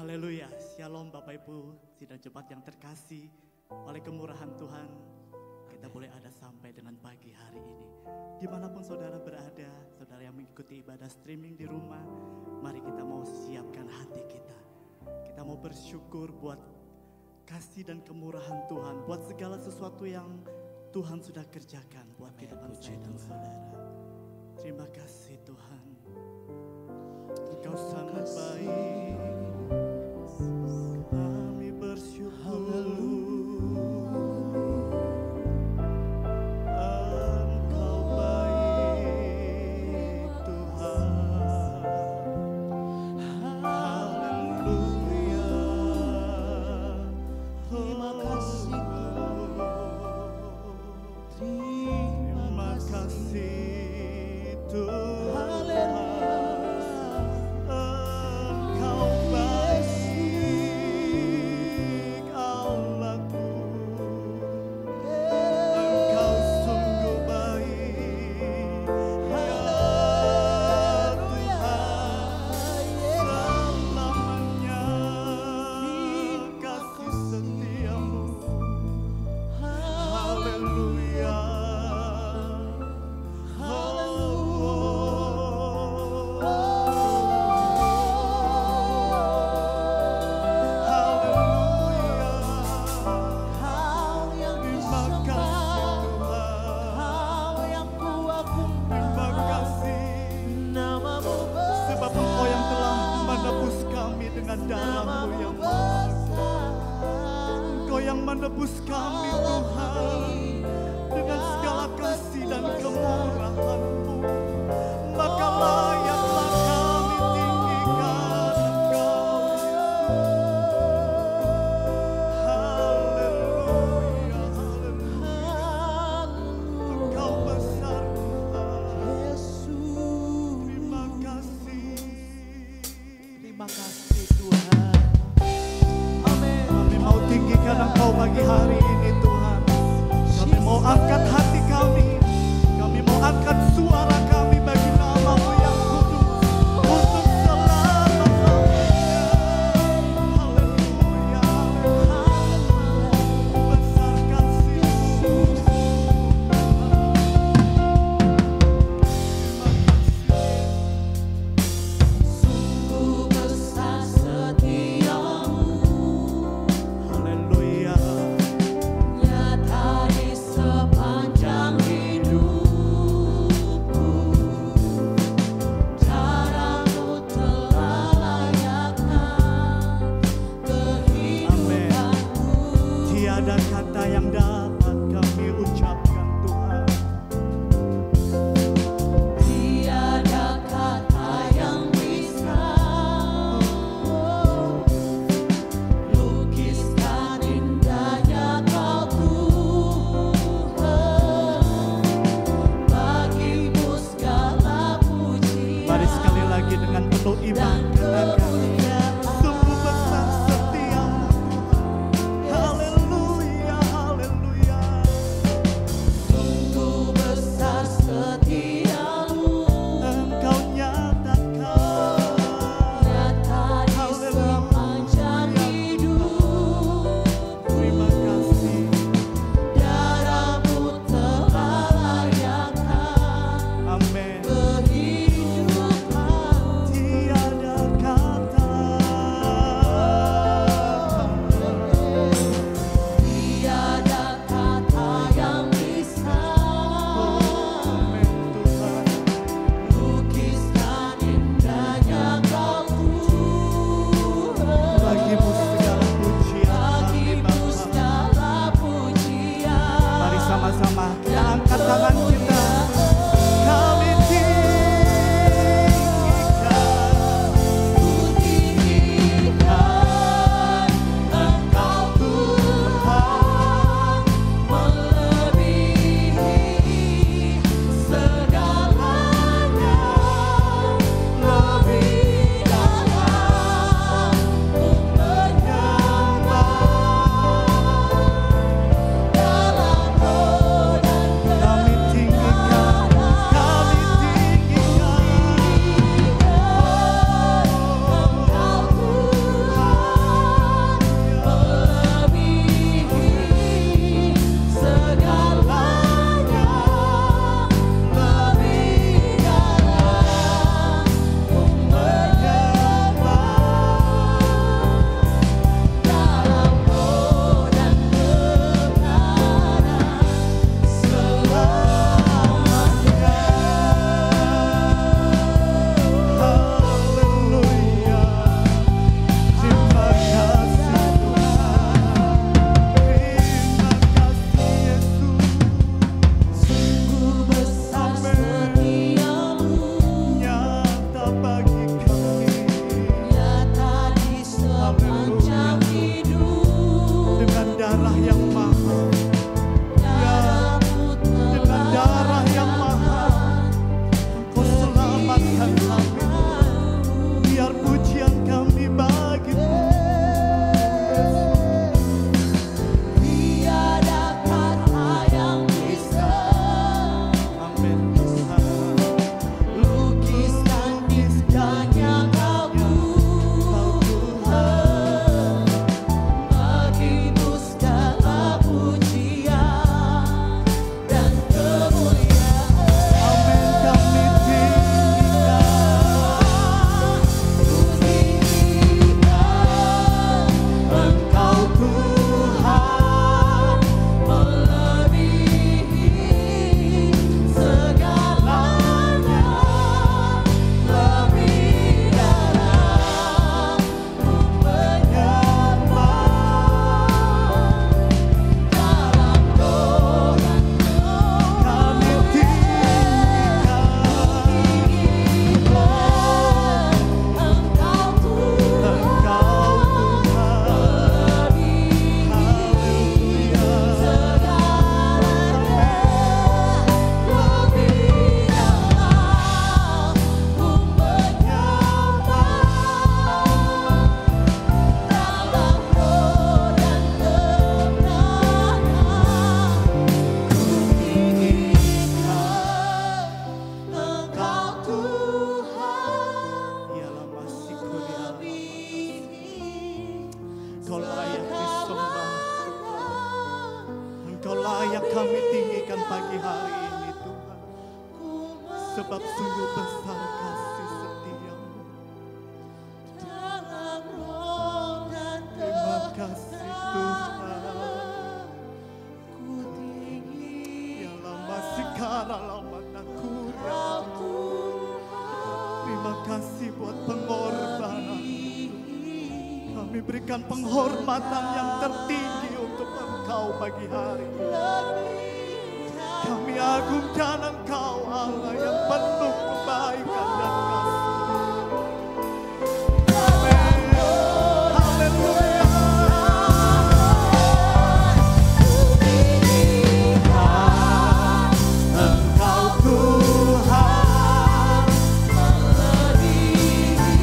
Haleluya, Shalom Bapak Ibu, sidang jemaat yang terkasih. Oleh kemurahan Tuhan, kita boleh ada sampai dengan pagi hari ini. Dimanapun saudara berada, saudara yang mengikuti ibadah streaming di rumah, mari kita mau siapkan hati kita. Kita mau bersyukur buat kasih dan kemurahan Tuhan, buat segala sesuatu yang Tuhan sudah kerjakan buat kehidupan saya dan saudara. Terima kasih Tuhan, Engkau sangat baik. Kami bersyukur. Engkau baik Tuhan. Haleluya. Terima kasih Tuhan. Menebus kami Tuhan dengan segala kasih dan kemurahan-Mu, maka layaklah kami tinggikan Engkau. Haleluya, haleluya. Engkau besar Tuhan. Terima kasih. Terima kasih Tuhan. Tinggikan Engkau pagi hari ini Tuhan. Kami mau angkat hati kami mau angkat suara kami bagi nama-Mu yang kudus untuk selama-lamanya. Haleluya, besar kasih Yesus. Sungguh besar setiamu. Haleluya. kami tinggikan pagi hari ini Tuhan. Sebab sungguh besar kasih setiamu. Terima kasih Tuhan. Ya lama sikara lama nakura. Terima kasih buat pengorbanan. Kami berikan penghormatan yang tertinggi untuk Engkau pagi hari ini. Kami agungkan Engkau Allah yang penuh kebaikan dan kasih. Amin. Haleluya. Engkau Tuhan melebihi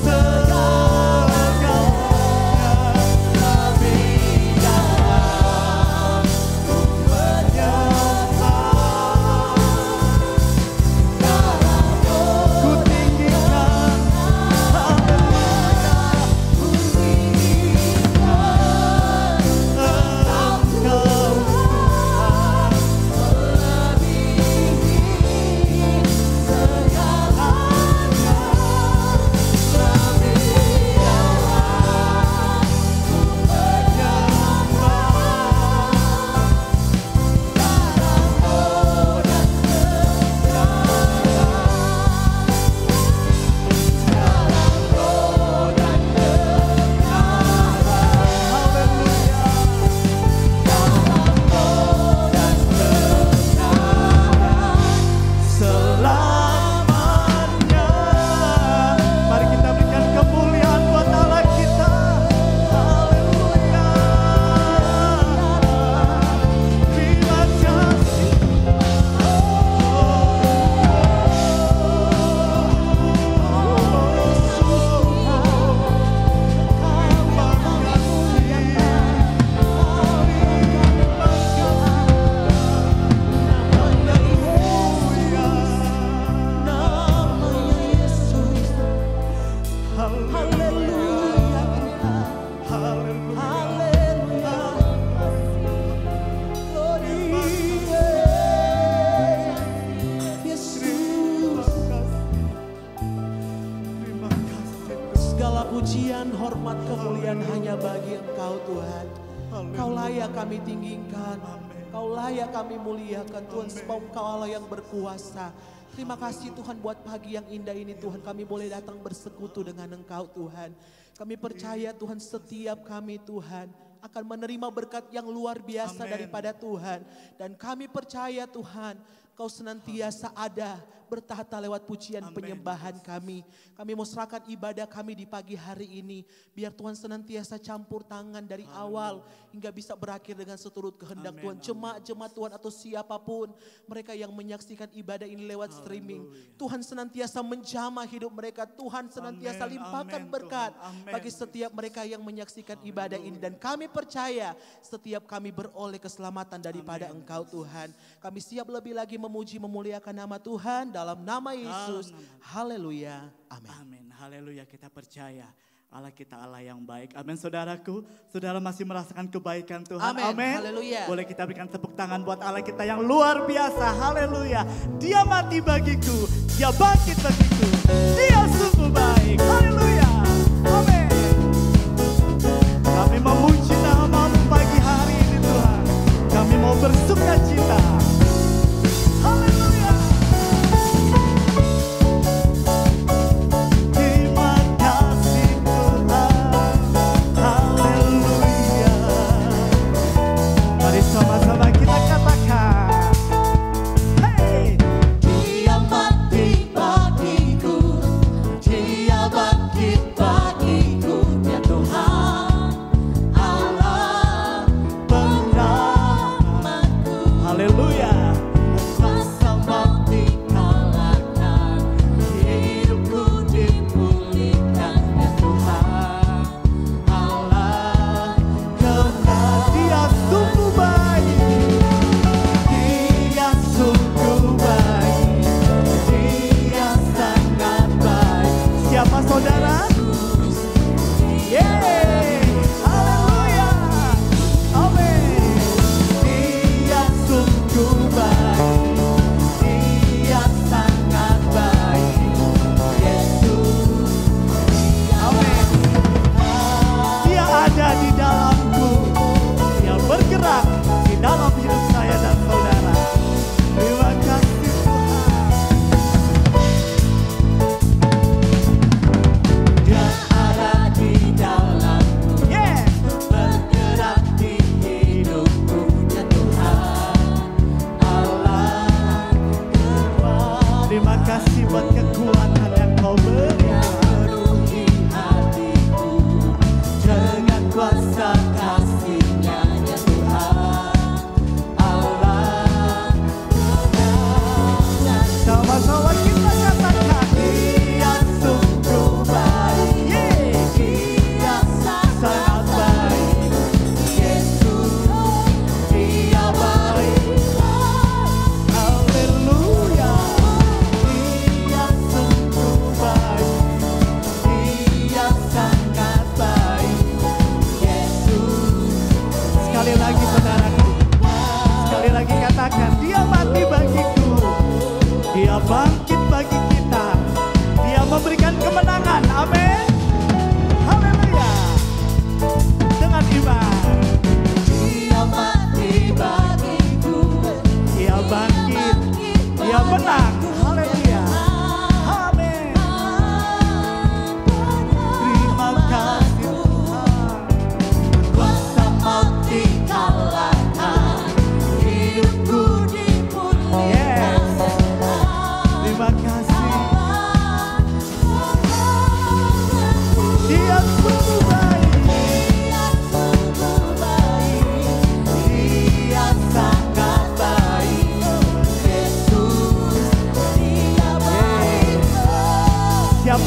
segalanya. Kami dalam ku tinggikan, haleluya, ku tinggikan Engkau Tuhan melebihi segalanya. Kami dalam ku selamanya. Mari kita berikan kemuliaan buat Allah kita. Haleluya. Terima kasih. Segala pujian, hormat, kemuliaan hanya bagi Engkau Tuhan. Kau layak kami tinggikan, Kau layak kami muliakan Tuhan, sebab Engkau Allah yang berkuasa. Terima kasih Tuhan buat pagi yang indah ini Tuhan, kami boleh datang bersekutu dengan Engkau Tuhan. Kami percaya Tuhan setiap kami Tuhan akan menerima berkat yang luar biasa daripada Tuhan. Dan kami percaya Tuhan Kau senantiasa ada bertahta lewat pujian penyembahan kami. Kami mau serahkan ibadah kami di pagi hari ini. Biar Tuhan senantiasa campur tangan dari awal hingga bisa berakhir dengan seturut kehendak Tuhan. Jemaat-jemaat Tuhan atau siapapun mereka yang menyaksikan ibadah ini lewat streaming. Tuhan senantiasa menjamah hidup mereka. Tuhan senantiasa limpahkan berkat bagi setiap mereka yang menyaksikan ibadah ini. Dan kami percaya setiap kami beroleh keselamatan daripada Engkau Tuhan. Kami siap lebih lagi memuji memuliakan nama Tuhan dalam nama Yesus. Haleluya. Amin. Amin. Haleluya, kita percaya Allah kita Allah yang baik. Amin saudaraku. Saudara masih merasakan kebaikan Tuhan. Amin. Haleluya. Boleh kita berikan tepuk tangan buat Allah kita yang luar biasa. Haleluya. Dia mati bagiku. Dia bangkit bagiku. Dia sungguh baik. Haleluya. Amin. Kami memuji nama-Mu pagi hari ini Tuhan. Kami mau bersuka cita. Haleluya. Terima kasih Tuhan. Haleluya. Mari sama-sama kita katakan. Hey! Dia mati bagiku,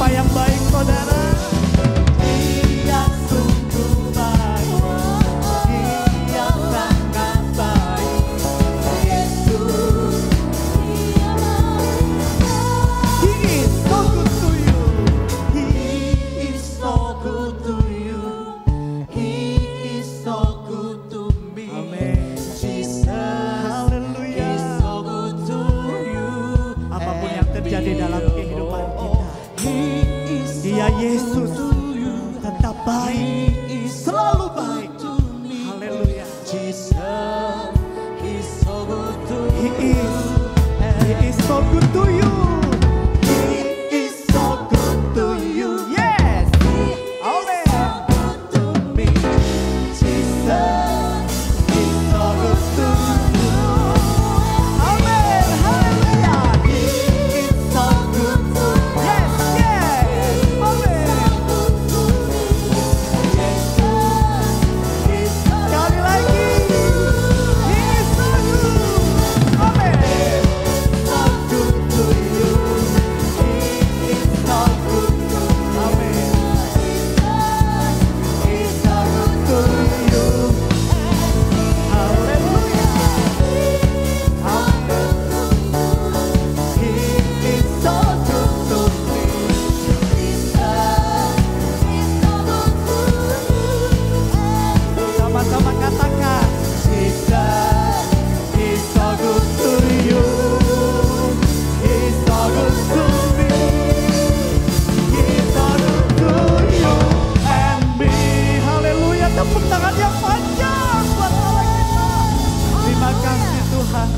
Siapa yang baik saudara? Dia sungguh baik, Dia sangat baik, Yesus. He is so good to you. He is so good to you. He is so good to me. Amen. Jesus, haleluya. Is so good to you. Apapun yang terjadi dalam kehidupan kita, Dia Yesus tetap baik, selalu baik. Haleluya. Jesus is so good to you. He is so good to you. He is so good to you. Yes. Amen. To me, Jesus is so good to you. Amen. Haleluya. He is so good to you. Yes, yes. Amen. Sekali lagi. He is so good. Amen. So good to you. He is so good to you. Amen. He is so good to you. Hallelujah. Amen. He is so good to me. Sama-sama katakan, Jesus is so good to you. He's so good to me. He's so good to you and me. Haleluya, tepuk tangan yang panjang buat Allah kita. Terima kasih Tuhan.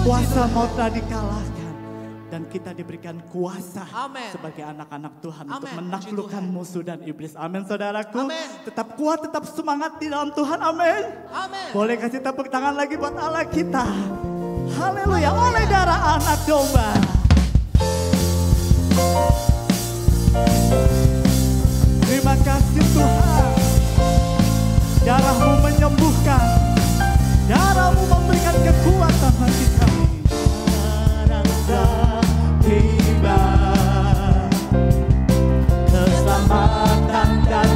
Kuasa maut telah dikalahkan dan kita diberikan kuasa Amen. sebagai anak-anak Tuhan untuk Amen. menaklukkan Puji Tuhan. musuh dan iblis. Amin saudaraku. Amen. Tetap kuat, tetap semangat di dalam Tuhan. Amin. Amin. Boleh kasih tepuk tangan lagi buat Allah kita. Haleluya, oleh darah anak domba. Terima kasih Tuhan. Darah-Mu menyembuhkan. Darah-Mu memberikan kekuatan bagi kami. Darah tiba, keselamatan dan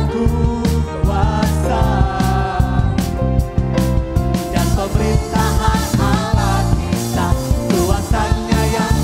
kuasa dan pemerintahan Allah kita, kuasanya yang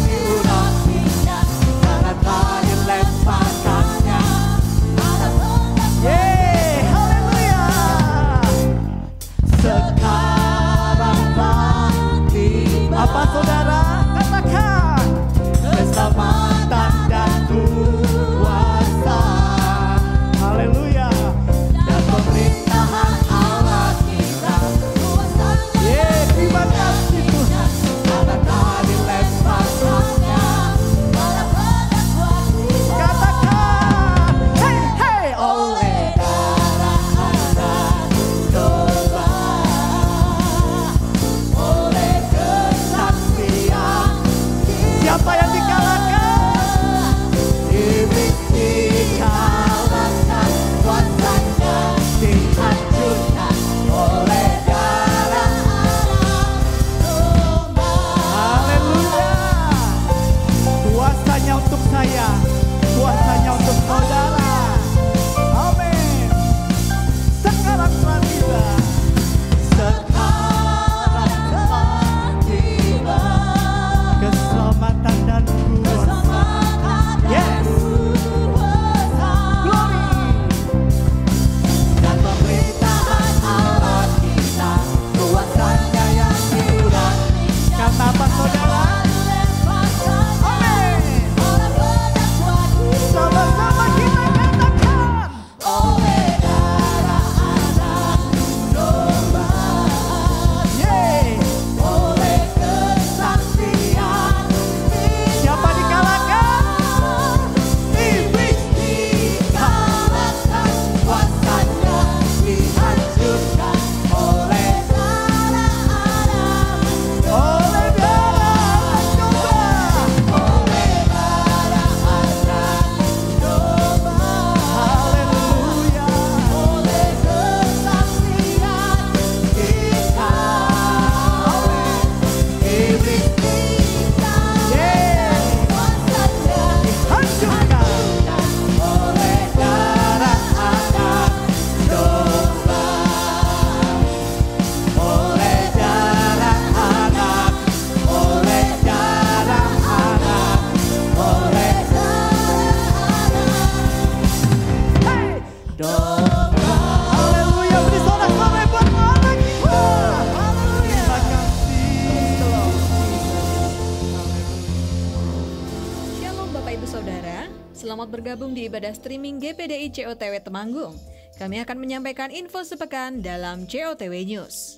Selamat bergabung di ibadah streaming GPDI COTW Temanggung. Kami akan menyampaikan info sepekan dalam COTW News.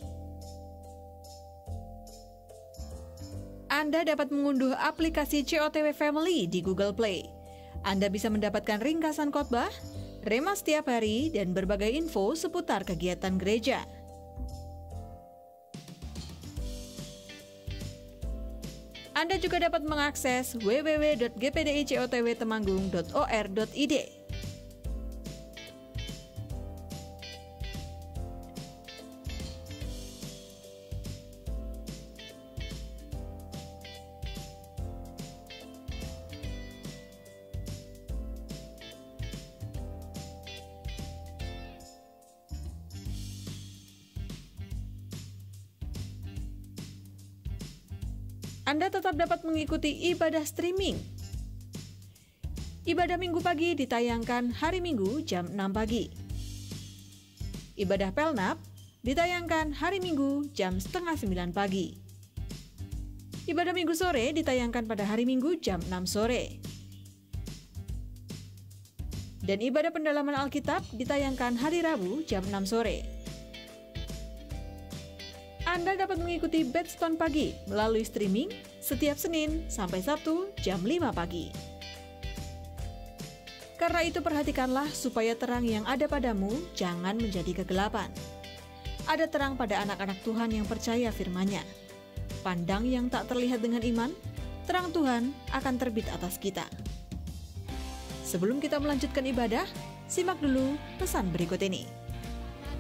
Anda dapat mengunduh aplikasi COTW Family di Google Play. Anda bisa mendapatkan ringkasan khotbah, rema setiap hari, dan berbagai info seputar kegiatan gereja. Anda juga dapat mengakses www.gpdicotwtemanggung.or.id. Anda tetap dapat mengikuti ibadah streaming. Ibadah Minggu pagi ditayangkan hari Minggu jam 6 pagi. Ibadah Pelnap ditayangkan hari Minggu jam setengah 9 pagi. Ibadah Minggu sore ditayangkan pada hari Minggu jam 6 sore. Dan ibadah pendalaman Alkitab ditayangkan hari Rabu jam 6 sore. Anda dapat mengikuti Bedstone Pagi melalui streaming setiap Senin sampai Sabtu jam 5 pagi. Karena itu perhatikanlah supaya terang yang ada padamu jangan menjadi kegelapan. Ada terang pada anak-anak Tuhan yang percaya firman-Nya. Pandang yang tak terlihat dengan iman, terang Tuhan akan terbit atas kita. Sebelum kita melanjutkan ibadah, simak dulu pesan berikut ini.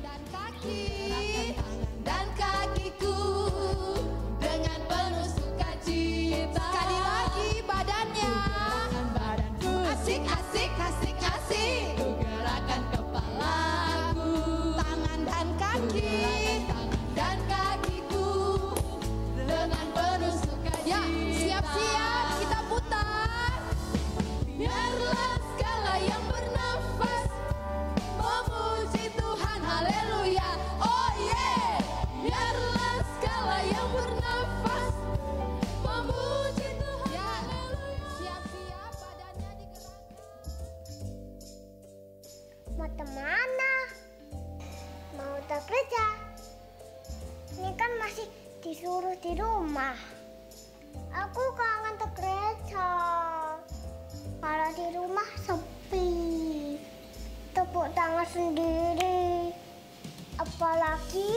Dan kaki dan kakiku dengan penuh sukacita. Sekali lagi badannya, asik asik asik asik. Ku gerakan kepalaku, tangan dan kakiku dengan penuh sukacita. Ya, siap-siap kita putar. Biarlah segala yang bernafas memuji Tuhan, haleluya. Oh yeah. Biarlah segala yang bernafas memuji Tuhan. Ya, siap-siap badannya digerakkan. Mau kemana? Mau tak kerja? Ini kan masih disuruh di rumah. Aku kangen ke gereja. Kalau di rumah sepi, tepuk tangan sendiri. Apalagi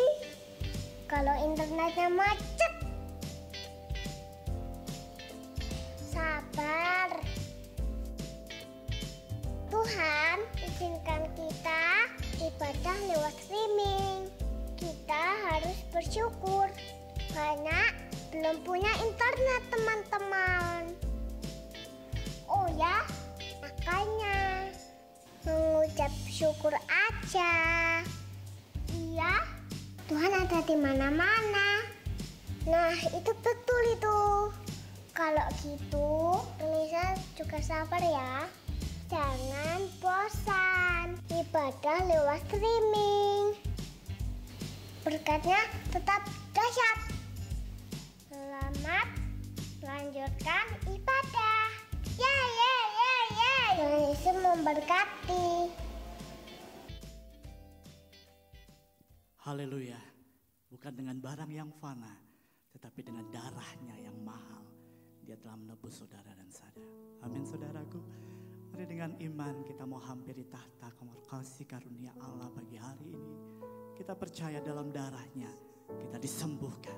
kalau internetnya macet. Sabar. Tuhan izinkan kita ibadah lewat streaming. Kita harus bersyukur karena belum punya internet, teman-teman. Oh ya, makanya mengucap syukur aja. Iya, Tuhan ada di mana-mana. Nah, itu betul itu. Kalau gitu, Indonesia juga sabar ya. Jangan bosan ibadah lewat streaming. Berkatnya tetap dahsyat. Selamat melanjutkan ibadah. Tuhan Yesus memberkati. Haleluya. Bukan dengan barang yang fana, tetapi dengan darahnya yang mahal. Dia telah menebus saudara dan saya. Amin saudaraku. Mari dengan iman kita mau hampiri tahta kasih karunia Allah pagi hari ini. Kita percaya dalam darahnya kita disembuhkan.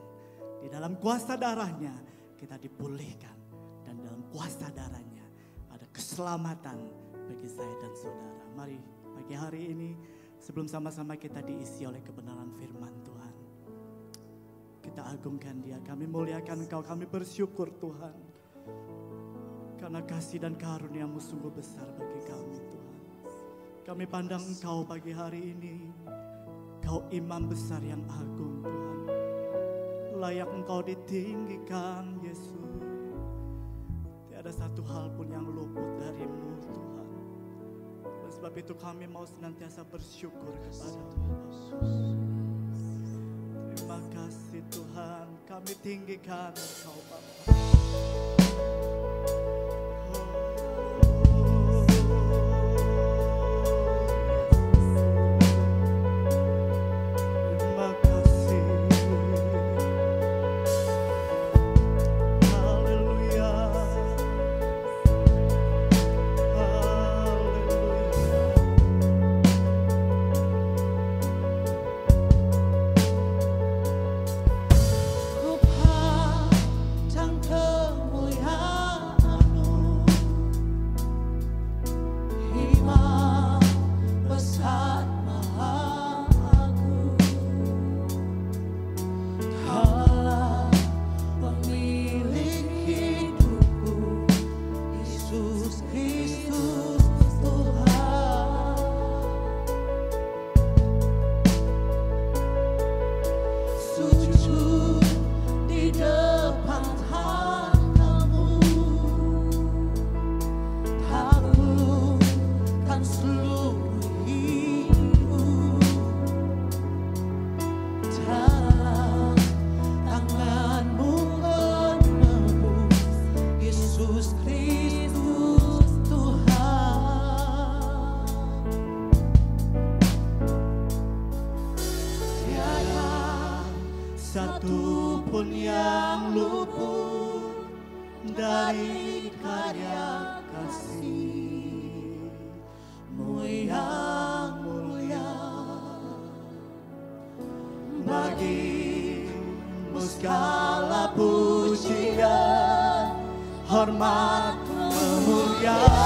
Di dalam kuasa darahnya kita dipulihkan. Dan dalam kuasa darahnya ada keselamatan bagi saya dan saudara. Mari pagi hari ini sebelum sama-sama kita diisi oleh kebenaran firman Tuhan. Kita agungkan Dia, kami muliakan Engkau, kami bersyukur Tuhan. Karena kasih dan karunia-Mu sungguh besar bagi kami Tuhan. Kami pandang Engkau pagi hari ini. Engkau imam besar yang agung Tuhan. Layak Engkau ditinggikan Yesus. Tiada satu hal pun yang luput dari-Mu Tuhan. Oleh sebab itu kami mau senantiasa bersyukur kepada Tuhan. Terima kasih Tuhan, kami tinggikan Engkau Bapa. dari karya kasih-Mu yang mulia. Bagi-Mu segala pujian, hormat, kemuliaan.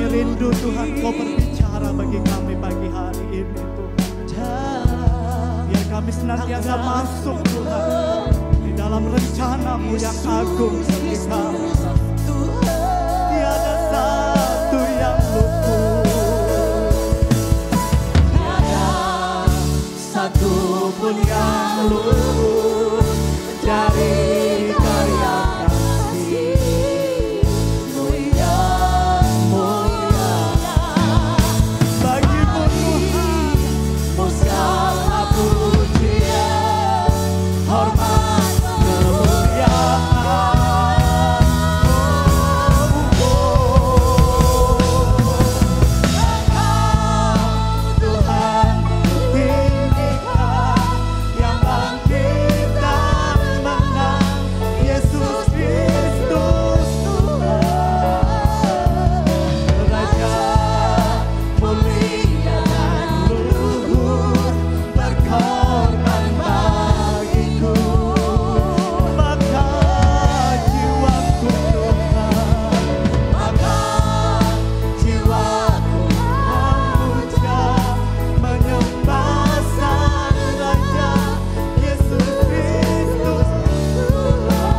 Rindu Tuhan, Kau berbicara bagi kami pagi hari ini Tuhan. Biar kami senantiasa masuk Tuhan di dalam rencana-Mu yang agung bagi kami. Tiada satu yang luput, tiada satu pun yang luput dari karya kasih-Mu yang mulia. Bagi-Mu Tuhan, segala pujian, hormat, kemuliaan. Tuhan tinggikan, yang bangkit dan menang, Yesus Kristus Tuhan. Raja mulia dan luhur, berkorban bagiku. Maka jiwaku Tuhan, maka jiwaku memuja, menyembah Sang Raja, Yesus Kristus Tuhan.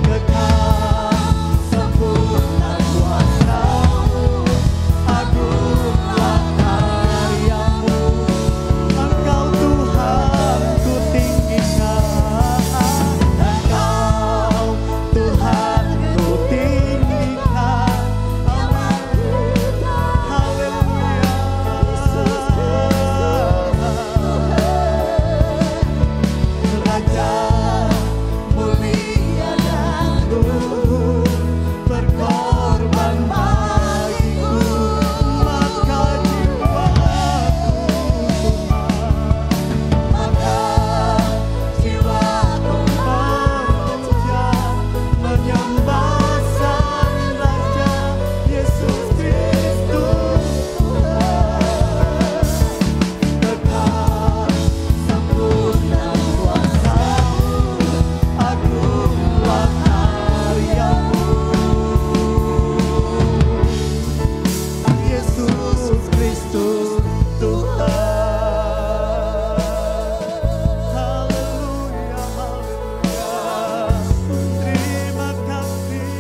Kekal sempurna kuasa-Mu, agunglah karya-Mu. Engkau Tuhan ku tinggikan, Engkau Tuhan ku tinggikan. Haleluya. Raja mulia dan luhur, berkorban bagiku. Maka jiwaku Tuhan, maka jiwaku memuja, menyembah Sang Raja, Yesus Kristus Tuhan. Kekal sempurna kuasa-Mu, agunglah karya-Mu. Yesus Kristus Tuhan. Haleluya, haleluya. Terima kasih,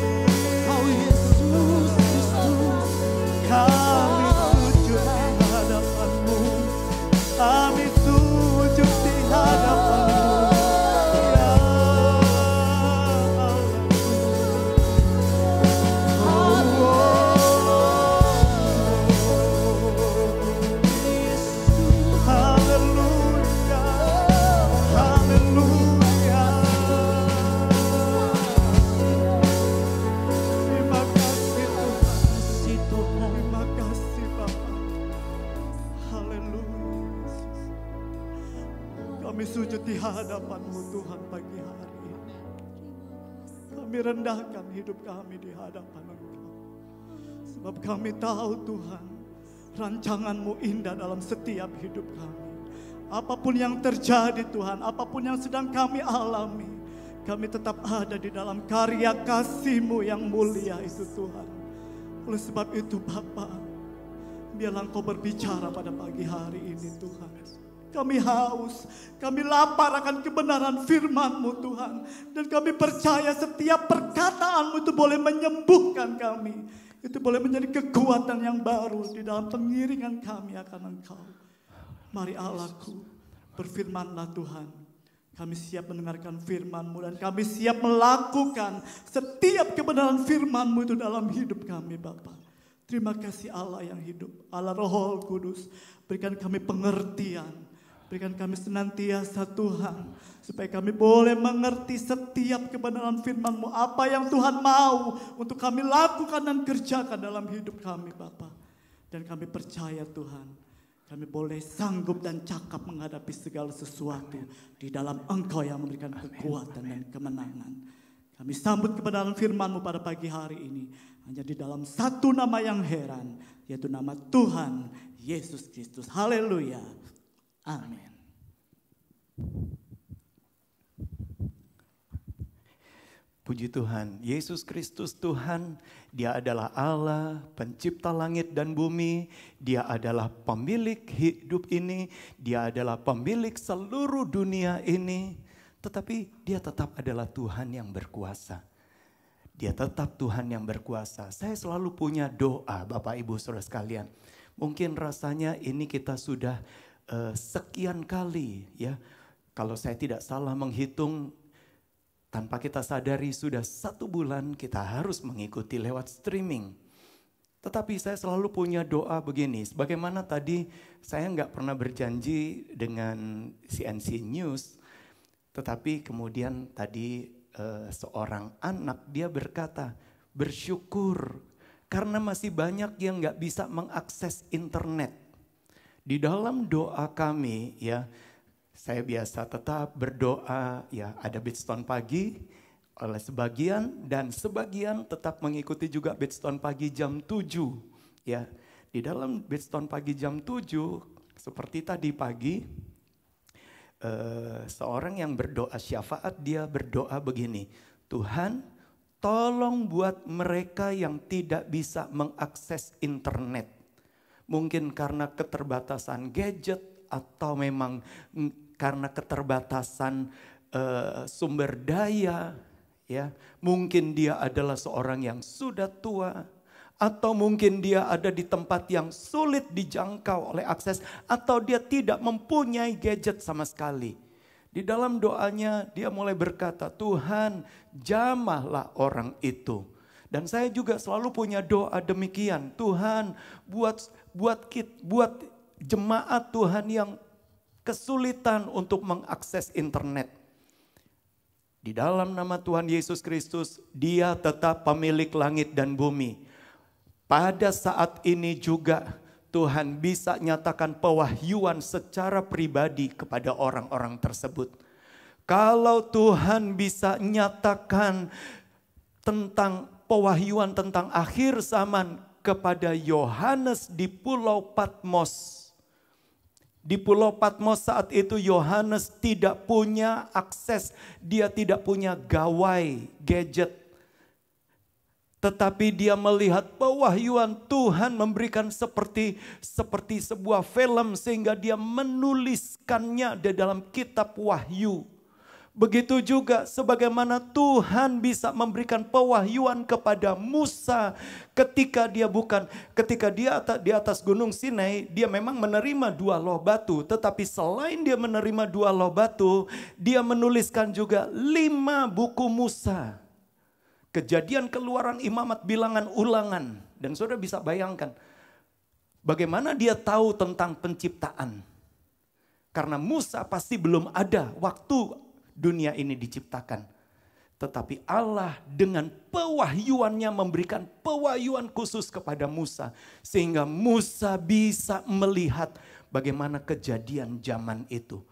Oh Yesus Kristus. Kami sujud di hadapan-Mu, kami sujud di hadapan-Mu, ya haleluya, haleluya. Terima kasih Tuhan, terima kasih Bapa. Haleluya. Kami sujud di hadapan-Mu Tuhan pagi hari ini. Kami rendahkan hidup kami di hadapan Engkau. Sebab kami tahu Tuhan, rancangan-Mu indah dalam setiap hidup kami. Apapun yang terjadi Tuhan, apapun yang sedang kami alami, kami tetap ada di dalam karya kasih-Mu yang mulia itu Tuhan. Oleh sebab itu Bapa, biarlah Engkau berbicara pada pagi hari ini Tuhan. Kami haus, kami lapar akan kebenaran firman-Mu Tuhan. Dan kami percaya setiap perkataan-Mu itu boleh menyembuhkan kami. Itu boleh menjadi kekuatan yang baru di dalam pengiringan kami akan Engkau. Mari Allahku, berfirman-Lah Tuhan. Kami siap mendengarkan firman-Mu dan kami siap melakukan setiap kebenaran firman-Mu itu dalam hidup kami Bapa. Terima kasih Allah yang hidup, Allah Roh Kudus. Berikan kami pengertian. Berikan kami senantiasa Tuhan, supaya kami boleh mengerti setiap kebenaran firman-Mu. Apa yang Tuhan mau untuk kami lakukan dan kerjakan dalam hidup kami Bapa. Dan kami percaya Tuhan, kami boleh sanggup dan cakap menghadapi segala sesuatu di dalam Engkau yang memberikan kekuatan dan kemenangan. Kami sambut kebenaran firman-Mu pada pagi hari ini hanya di dalam satu nama yang heran, yaitu nama Tuhan Yesus Kristus. Haleluya. Amin. Puji Tuhan, Yesus Kristus Tuhan, Dia adalah Allah, pencipta langit dan bumi. Dia adalah pemilik hidup ini, Dia adalah pemilik seluruh dunia ini. Tetapi Dia tetap adalah Tuhan yang berkuasa. Dia tetap Tuhan yang berkuasa. Saya selalu punya doa Bapak Ibu Saudara sekalian. Mungkin rasanya ini kita sudah sekian kali ya. Kalau saya tidak salah menghitung, tanpa kita sadari sudah 1 bulan kita harus mengikuti lewat streaming. Tetapi saya selalu punya doa begini. Sebagaimana tadi saya nggak pernah berjanji dengan CNC News. Tetapi kemudian tadi seorang anak dia berkata, bersyukur karena masih banyak yang nggak bisa mengakses internet. Di dalam doa kami ya, saya biasa tetap berdoa ya, ada Bidstone pagi oleh sebagian dan sebagian tetap mengikuti juga Bidstone pagi jam 7 ya. Di dalam Bidstone pagi jam 7 seperti tadi pagi seorang yang berdoa syafaat, dia berdoa begini, Tuhan tolong buat mereka yang tidak bisa mengakses internet. Mungkin karena keterbatasan gadget atau memang karena keterbatasan sumber daya, ya. Mungkin dia adalah seorang yang sudah tua, atau mungkin dia ada di tempat yang sulit dijangkau oleh akses, atau dia tidak mempunyai gadget sama sekali. Di dalam doanya dia mulai berkata, Tuhan jamahlah orang itu. Dan saya juga selalu punya doa demikian, Tuhan buat jemaat Tuhan yang kesulitan untuk mengakses internet. Di dalam nama Tuhan Yesus Kristus, Dia tetap pemilik langit dan bumi. Pada saat ini juga Tuhan bisa nyatakan pewahyuan secara pribadi kepada orang-orang tersebut. Kalau Tuhan bisa nyatakan tentang pewahyuan tentang akhir zaman kepada Yohanes di Pulau Patmos. Di Pulau Patmos saat itu Yohanes tidak punya akses, dia tidak punya gawai, gadget. Tetapi dia melihat pewahyuan Tuhan memberikan seperti sebuah film sehingga dia menuliskannya di dalam kitab Wahyu. Begitu juga sebagaimana Tuhan bisa memberikan pewahyuan kepada Musa ketika dia di atas gunung Sinai, dia memang menerima 2 loh batu. Tetapi selain dia menerima 2 loh batu, dia menuliskan juga 5 buku Musa. Kejadian, Keluaran, Imamat, Bilangan, Ulangan. Dan saudara bisa bayangkan bagaimana dia tahu tentang penciptaan. Karena Musa pasti belum ada waktu dunia ini diciptakan. Tetapi Allah dengan pewahyuannya memberikan pewahyuan khusus kepada Musa. Sehingga Musa bisa melihat bagaimana kejadian zaman itu.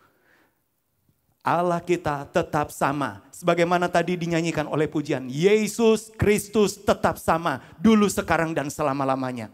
Allah kita tetap sama. Sebagaimana tadi dinyanyikan oleh pujian. Yesus Kristus tetap sama. Dulu, sekarang, dan selama-lamanya.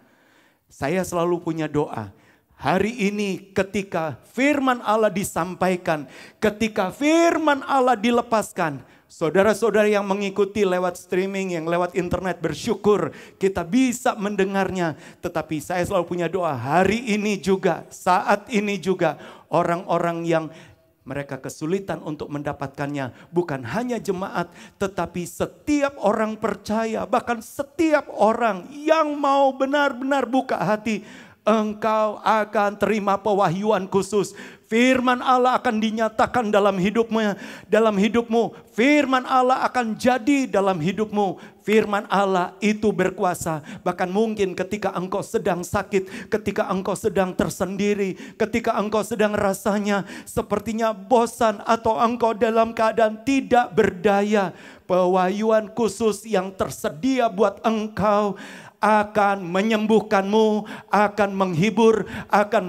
Saya selalu punya doa. Hari ini ketika firman Allah disampaikan, ketika firman Allah dilepaskan, saudara-saudara yang mengikuti lewat streaming, yang lewat internet, bersyukur kita bisa mendengarnya. Tetapi saya selalu punya doa, hari ini juga, saat ini juga, orang-orang yang mereka kesulitan untuk mendapatkannya. Bukan hanya jemaat, tetapi setiap orang percaya, bahkan setiap orang yang mau benar-benar buka hati, engkau akan terima pewahyuan khusus. Firman Allah akan dinyatakan dalam hidupmu. Firman Allah akan jadi dalam hidupmu. Firman Allah itu berkuasa. Bahkan mungkin ketika engkau sedang sakit, ketika engkau sedang tersendiri, ketika engkau sedang rasanya sepertinya bosan atau engkau dalam keadaan tidak berdaya, pewahyuan khusus yang tersedia buat engkau akan menyembuhkanmu, akan menghibur, akan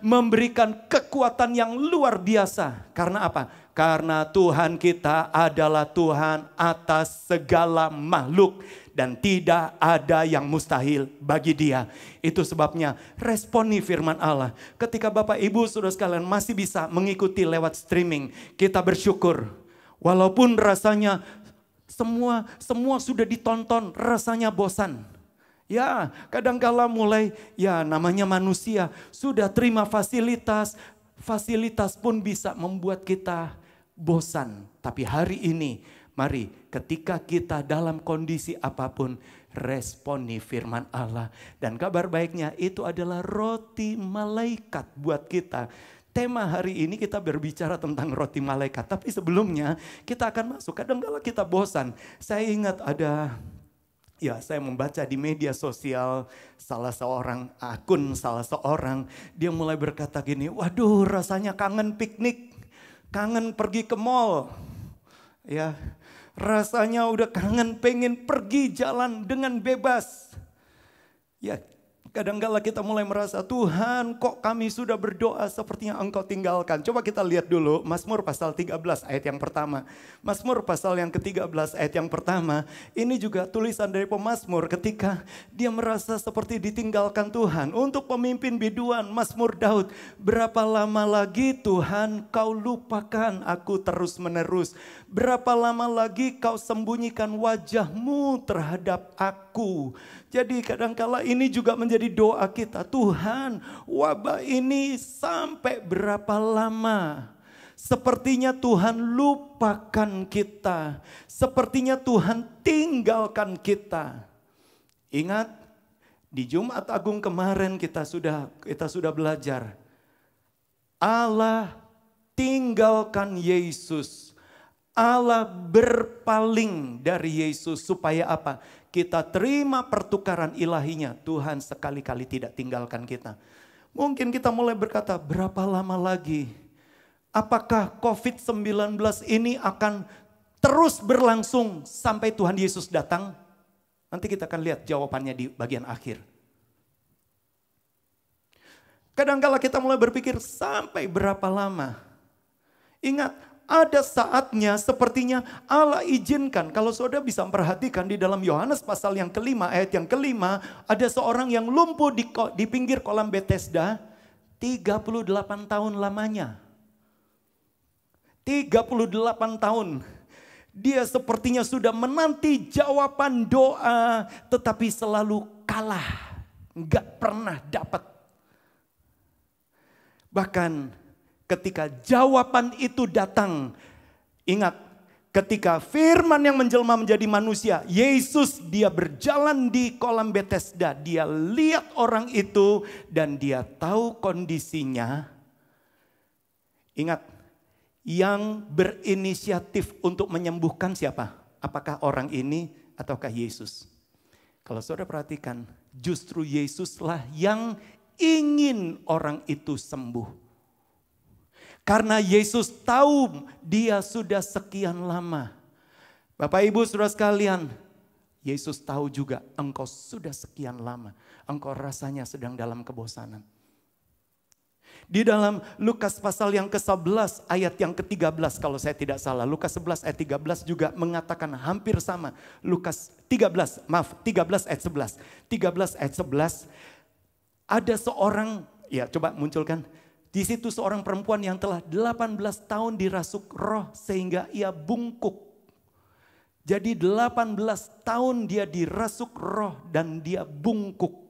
memberikan kekuatan yang luar biasa. Karena apa? Karena Tuhan kita adalah Tuhan atas segala makhluk dan tidak ada yang mustahil bagi Dia. Itu sebabnya responi firman Allah. Ketika Bapak Ibu Saudara sekalian masih bisa mengikuti lewat streaming, kita bersyukur. Walaupun rasanya semua sudah ditonton, rasanya bosan. Ya, kadangkala mulai, ya namanya manusia, sudah terima fasilitas pun bisa membuat kita bosan. Tapi hari ini, mari ketika kita dalam kondisi apapun, responi firman Allah. Dan kabar baiknya itu adalah roti malaikat buat kita. Tema hari ini kita berbicara tentang roti malaikat. Tapi sebelumnya kita akan masuk. Kadang-kadang kita bosan. Saya ingat saya membaca di media sosial salah seorang dia mulai berkata gini, waduh rasanya kangen piknik, kangen pergi ke mall. Ya, rasanya udah kangen pengen pergi jalan dengan bebas. Ya, kadang-kala kita mulai merasa, Tuhan kok kami sudah berdoa sepertinya Engkau tinggalkan. Coba kita lihat dulu Mazmur pasal 13 ayat yang pertama. Mazmur pasal yang ke-13 ayat yang pertama. Ini juga tulisan dari pemazmur ketika dia merasa seperti ditinggalkan Tuhan. Untuk pemimpin biduan Mazmur Daud. Berapa lama lagi Tuhan kau lupakan aku terus menerus. Berapa lama lagi kau sembunyikan wajahmu terhadap aku. Jadi kadangkala ini juga menjadi doa kita. Tuhan, wabah ini sampai berapa lama? Sepertinya Tuhan lupakan kita. Sepertinya Tuhan tinggalkan kita. Ingat, di Jumat Agung kemarin kita sudah belajar. Allah tinggalkan Yesus. Allah berpaling dari Yesus supaya apa? Kita terima pertukaran ilahinya. Tuhan sekali-kali tidak tinggalkan kita. Mungkin kita mulai berkata, berapa lama lagi? Apakah COVID-19 ini akan terus berlangsung sampai Tuhan Yesus datang? Nanti kita akan lihat jawabannya di bagian akhir. Kadang-kala kita mulai berpikir, sampai berapa lama? Ingat, ada saatnya sepertinya Allah izinkan. Kalau saudara bisa memperhatikan di dalam Yohanes pasal yang kelima, ayat yang kelima. Ada seorang yang lumpuh di pinggir kolam Bethesda 38 tahun lamanya. 38 tahun. Dia sepertinya sudah menanti jawaban doa, tetapi selalu kalah. Enggak pernah dapat. Bahkan ketika jawaban itu datang, ingat ketika firman yang menjelma menjadi manusia, Yesus dia berjalan di kolam Bethesda, dia lihat orang itu dan dia tahu kondisinya. Ingat, yang berinisiatif untuk menyembuhkan siapa? Apakah orang ini ataukah Yesus? Kalau saudara perhatikan, justru Yesuslah yang ingin orang itu sembuh. Karena Yesus tahu dia sudah sekian lama. Bapak Ibu Saudara sekalian, Yesus tahu juga engkau sudah sekian lama. Engkau rasanya sedang dalam kebosanan. Di dalam Lukas pasal yang ke-11 ayat yang ke-13 kalau saya tidak salah. Lukas 11 ayat 13 juga mengatakan hampir sama. Lukas 13 ayat 11. 13 ayat 11. Ada seorang, ya coba munculkan. Di situ seorang perempuan yang telah 18 tahun dirasuk roh sehingga ia bungkuk. Jadi 18 tahun dia dirasuk roh dan dia bungkuk.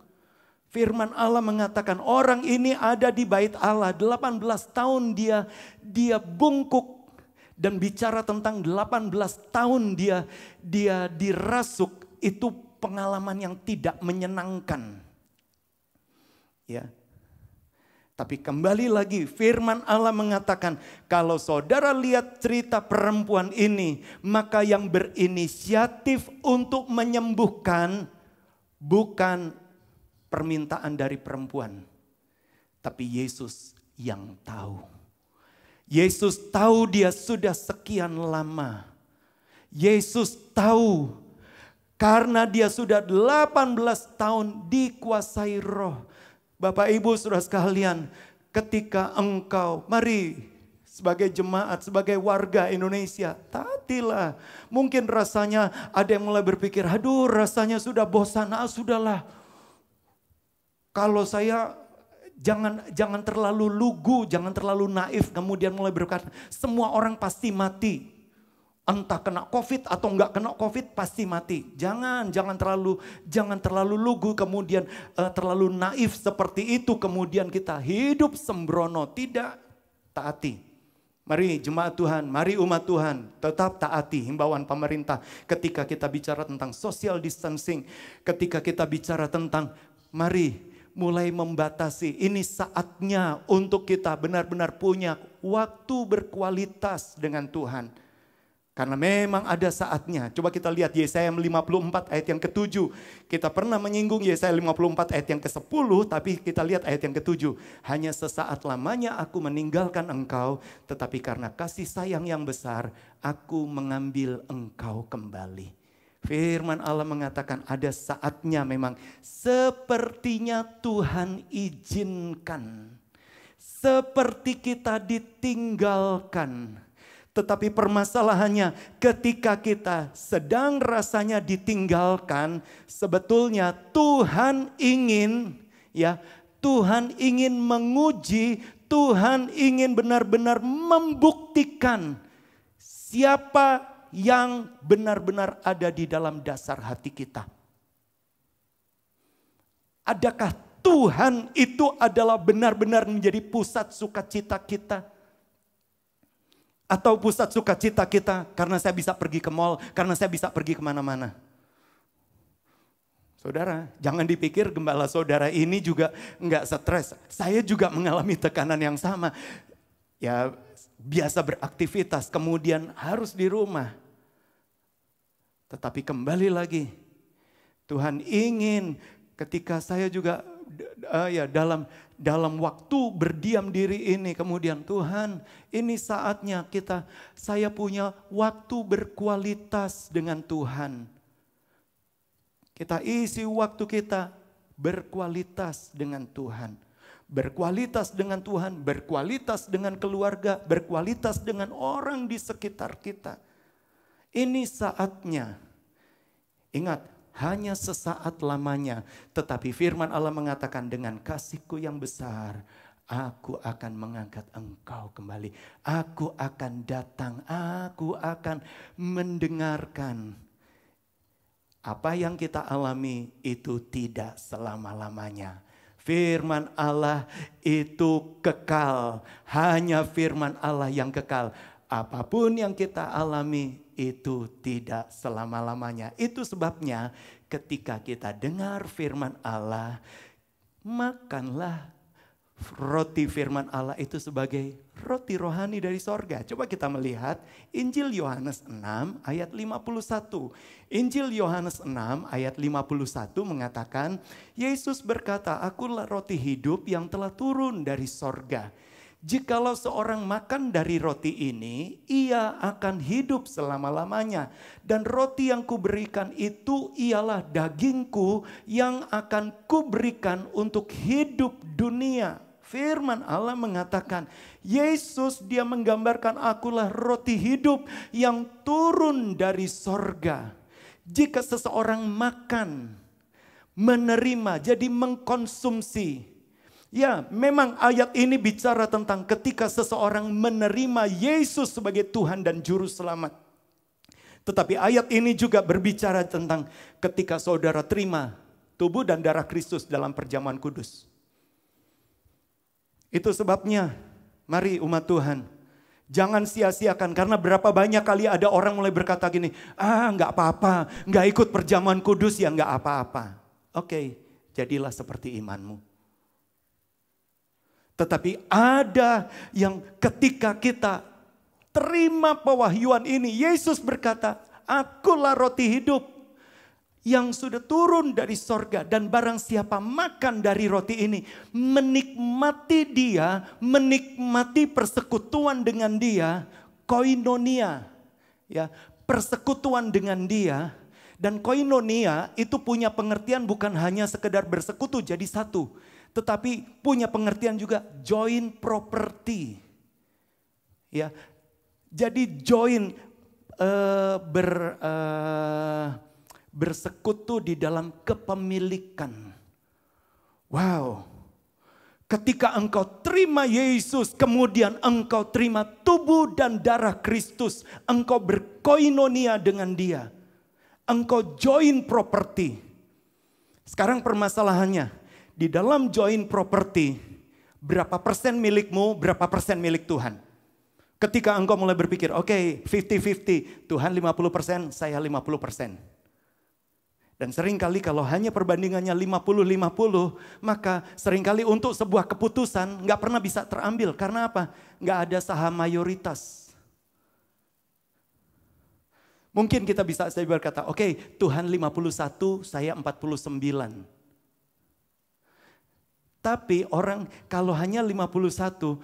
Firman Allah mengatakan orang ini ada di bait Allah 18 tahun dia bungkuk. Dan bicara tentang 18 tahun dia dirasuk, itu pengalaman yang tidak menyenangkan. Ya. Tapi kembali lagi firman Allah mengatakan kalau saudara lihat cerita perempuan ini, maka yang berinisiatif untuk menyembuhkan bukan permintaan dari perempuan, tapi Yesus yang tahu. Yesus tahu dia sudah sekian lama. Yesus tahu karena dia sudah 18 tahun dikuasai roh. Bapak Ibu Saudara sekalian, ketika engkau, mari sebagai jemaat, sebagai warga Indonesia, taatilah. Mungkin rasanya ada yang mulai berpikir, aduh rasanya sudah bosan, sudahlah. Kalau saya jangan terlalu lugu, jangan terlalu naif, kemudian mulai berkata, semua orang pasti mati. Entah kena COVID atau enggak kena COVID pasti mati. Jangan terlalu lugu kemudian terlalu naif seperti itu kemudian kita hidup sembrono. Tidak, taati. Mari jemaat Tuhan, mari umat Tuhan tetap taati himbauan pemerintah ketika kita bicara tentang social distancing, ketika kita bicara tentang mari mulai membatasi. Ini saatnya untuk kita benar-benar punya waktu berkualitas dengan Tuhan. Karena memang ada saatnya. Coba kita lihat Yesaya 54 ayat yang ke-7. Kita pernah menyinggung Yesaya 54 ayat yang ke-10. Tapi kita lihat ayat yang ke-7. Hanya sesaat lamanya aku meninggalkan engkau. Tetapi karena kasih sayang yang besar, aku mengambil engkau kembali. Firman Allah mengatakan ada saatnya memang. Sepertinya Tuhan izinkan. Seperti kita ditinggalkan. Tetapi permasalahannya ketika kita sedang rasanya ditinggalkan, sebetulnya Tuhan ingin menguji, Tuhan ingin benar-benar membuktikan siapa yang benar-benar ada di dalam dasar hati kita. Adakah Tuhan itu adalah benar-benar menjadi pusat sukacita kita? Atau pusat sukacita kita karena saya bisa pergi ke mall, karena saya bisa pergi kemana-mana. Saudara, jangan dipikir gembala saudara ini juga enggak stres. Saya juga mengalami tekanan yang sama. Ya biasa beraktivitas, kemudian harus di rumah. Tetapi kembali lagi, Tuhan ingin ketika saya juga dalam waktu berdiam diri ini, kemudian Tuhan ini saatnya saya punya waktu berkualitas dengan Tuhan. Kita isi waktu kita berkualitas dengan Tuhan. Berkualitas dengan Tuhan, berkualitas dengan keluarga, berkualitas dengan orang di sekitar kita. Ini saatnya. Ingat, hanya sesaat lamanya. Tetapi firman Allah mengatakan dengan kasih-Ku yang besar, aku akan mengangkat engkau kembali. Aku akan datang, aku akan mendengarkan. Apa yang kita alami itu tidak selama-lamanya. Firman Allah itu kekal. Hanya firman Allah yang kekal. Apapun yang kita alami itu tidak selama-lamanya. Itu sebabnya ketika kita dengar firman Allah, makanlah roti firman Allah itu sebagai roti rohani dari sorga. Coba kita melihat Injil Yohanes 6 ayat 51. Injil Yohanes 6 ayat 51 mengatakan, Yesus berkata, akulah roti hidup yang telah turun dari sorga. Jikalau seorang makan dari roti ini, ia akan hidup selama-lamanya. Dan roti yang kuberikan itu ialah dagingku yang akan kuberikan untuk hidup dunia. Firman Allah mengatakan, Yesus dia menggambarkan akulah roti hidup yang turun dari sorga. Jika seseorang menerima, jadi mengkonsumsi. Ya, memang ayat ini bicara tentang ketika seseorang menerima Yesus sebagai Tuhan dan Juru Selamat. Tetapi ayat ini juga berbicara tentang ketika saudara terima tubuh dan darah Kristus dalam perjamuan kudus. Itu sebabnya, mari umat Tuhan, jangan sia-siakan. Karena berapa banyak kali ada orang mulai berkata gini, nggak apa-apa, nggak ikut perjamuan kudus ya nggak apa-apa. Oke, jadilah seperti imanmu. Tetapi ada yang ketika kita terima pewahyuan ini, Yesus berkata, akulah roti hidup yang sudah turun dari sorga. Dan barang siapa makan dari roti ini, menikmati dia, menikmati persekutuan dengan dia, koinonia. Ya, persekutuan dengan dia. Dan koinonia itu punya pengertian bukan hanya sekedar bersekutu jadi satu. Tetapi punya pengertian juga join property. Ya, jadi join bersekutu di dalam kepemilikan. Wow, ketika engkau terima Yesus, kemudian engkau terima tubuh dan darah Kristus, engkau berkoinonia dengan dia, engkau join property. Sekarang permasalahannya, di dalam join property, berapa persen milikmu, berapa persen milik Tuhan? Ketika engkau mulai berpikir, oke, 50-50, Tuhan 50%, saya 50%. Dan seringkali kalau hanya perbandingannya 50-50, maka seringkali untuk sebuah keputusan nggak pernah bisa terambil. Karena apa? Nggak ada saham mayoritas. Mungkin kita bisa saya berkata, oke, Tuhan 51, saya 49. Tapi orang kalau hanya 51,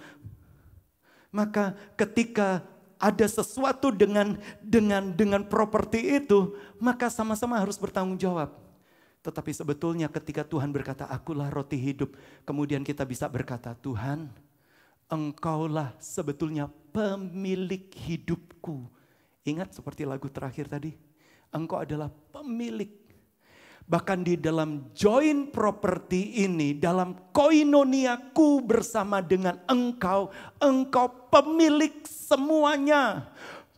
maka ketika ada sesuatu dengan properti itu, maka sama-sama harus bertanggung jawab. Tetapi sebetulnya ketika Tuhan berkata, akulah roti hidup, kemudian kita bisa berkata, Tuhan, engkaulah sebetulnya pemilik hidupku. Ingat seperti lagu terakhir tadi, engkau adalah pemilik. Bahkan di dalam join property ini, dalam koinoniaku bersama dengan engkau, engkau pemilik semuanya.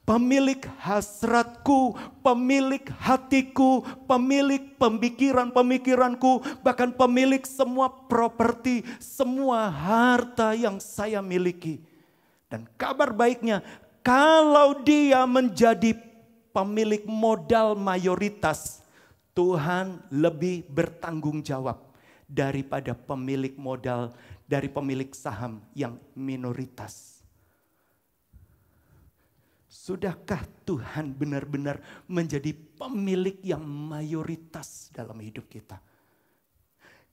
Pemilik hasratku, pemilik hatiku, pemilik pemikiranku, bahkan pemilik semua properti, semua harta yang saya miliki. Dan kabar baiknya, kalau dia menjadi pemilik modal mayoritas, Tuhan lebih bertanggung jawab daripada pemilik modal, dari pemilik saham yang minoritas. Sudahkah Tuhan benar-benar menjadi pemilik yang mayoritas dalam hidup kita?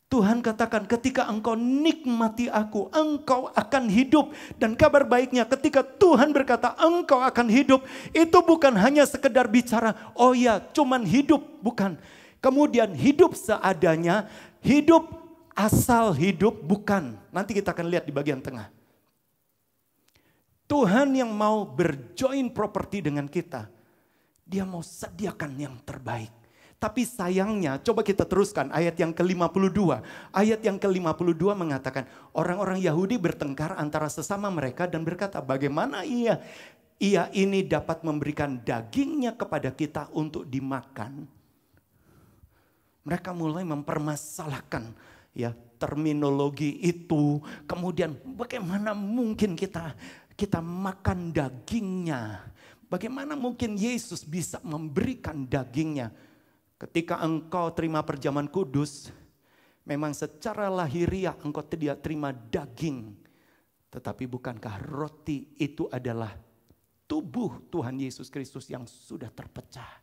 Tuhan katakan ketika engkau nikmati aku, engkau akan hidup. Dan kabar baiknya ketika Tuhan berkata engkau akan hidup, itu bukan hanya sekedar bicara, oh ya cuman hidup, bukan. Kemudian hidup seadanya, hidup asal hidup, bukan. Nanti kita akan lihat di bagian tengah. Tuhan yang mau berjoin properti dengan kita, dia mau sediakan yang terbaik. Tapi sayangnya, coba kita teruskan ayat yang ke-52. Ayat yang ke-52 mengatakan, orang-orang Yahudi bertengkar antara sesama mereka dan berkata, bagaimana ia ini dapat memberikan dagingnya kepada kita untuk dimakan. Mereka mulai mempermasalahkan ya terminologi itu. Kemudian bagaimana mungkin kita makan dagingnya? Bagaimana mungkin Yesus bisa memberikan dagingnya? Ketika engkau terima perjamuan kudus, memang secara lahiriah engkau tidak terima daging. Tetapi bukankah roti itu adalah tubuh Tuhan Yesus Kristus yang sudah terpecah?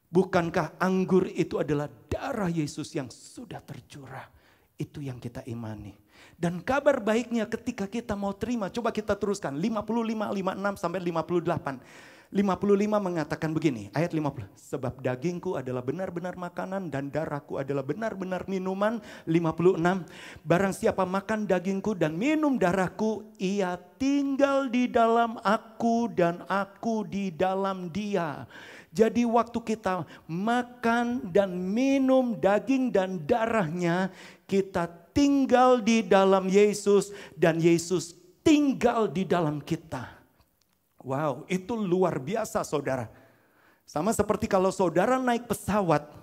Bukankah anggur itu adalah darah Yesus yang sudah tercurah? Itu yang kita imani. Dan kabar baiknya ketika kita mau terima, coba kita teruskan 55, 56 sampai 58. 55 mengatakan begini, ayat 50. Sebab dagingku adalah benar-benar makanan dan darahku adalah benar-benar minuman. 56. Barang siapa makan dagingku dan minum darahku, ia tinggal di dalam aku dan aku di dalam dia. Jadi waktu kita makan dan minum daging dan darahnya, kita tinggal di dalam Yesus dan Yesus tinggal di dalam kita. Wow, itu luar biasa saudara. Sama seperti kalau saudara naik pesawat,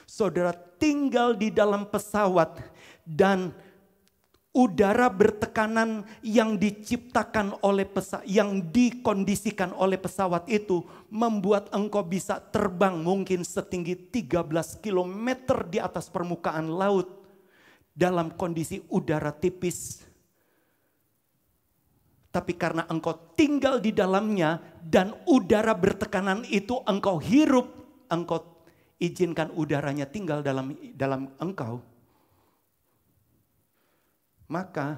saudara tinggal di dalam pesawat dan udara bertekanan yang diciptakan oleh yang dikondisikan oleh pesawat itu membuat engkau bisa terbang mungkin setinggi 13 km di atas permukaan laut dalam kondisi udara tipis. Tapi karena engkau tinggal di dalamnya dan udara bertekanan itu engkau hirup, engkau izinkan udaranya tinggal dalam engkau. Maka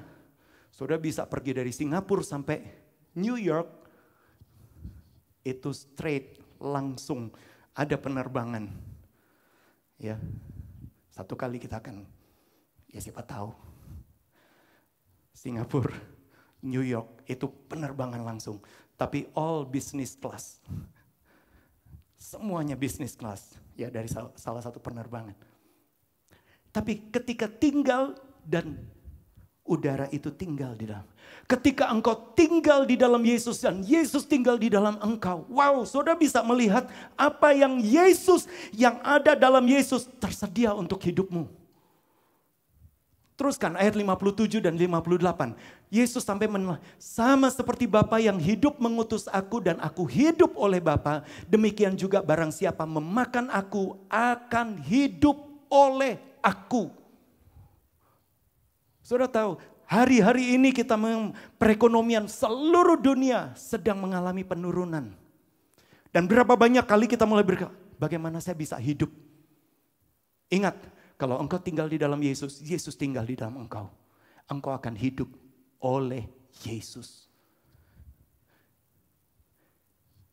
saudara bisa pergi dari Singapura sampai New York, itu straight, langsung ada penerbangan. Ya, satu kali kita akan, ya siapa tahu, Singapura, New York itu penerbangan langsung. Tapi all business class, semuanya business class, ya dari salah satu penerbangan. Tapi ketika tinggal dan udara itu tinggal di dalam. Ketika engkau tinggal di dalam Yesus dan Yesus tinggal di dalam engkau. Wow, saudara bisa melihat apa yang Yesus, yang ada dalam Yesus tersedia untuk hidupmu. Teruskan ayat 57 dan 58. Yesus sampai sama seperti Bapa yang hidup mengutus aku dan aku hidup oleh Bapa. Demikian juga barang siapa memakan aku akan hidup oleh aku. Saudara tahu, hari-hari ini kita perekonomian seluruh dunia sedang mengalami penurunan. Dan berapa banyak kali kita mulai berkata, bagaimana saya bisa hidup? Ingat, kalau engkau tinggal di dalam Yesus, Yesus tinggal di dalam engkau. Engkau akan hidup oleh Yesus.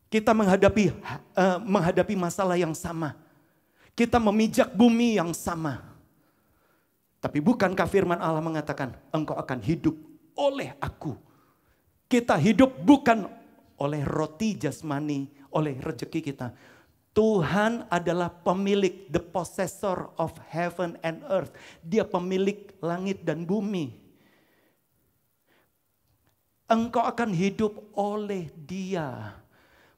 Kita menghadapi masalah yang sama. Kita memijak bumi yang sama. Tapi bukankah firman Allah mengatakan engkau akan hidup oleh aku. Kita hidup bukan oleh roti jasmani, oleh rezeki kita. Tuhan adalah pemilik, the possessor of heaven and earth. Dia pemilik langit dan bumi. Engkau akan hidup oleh Dia.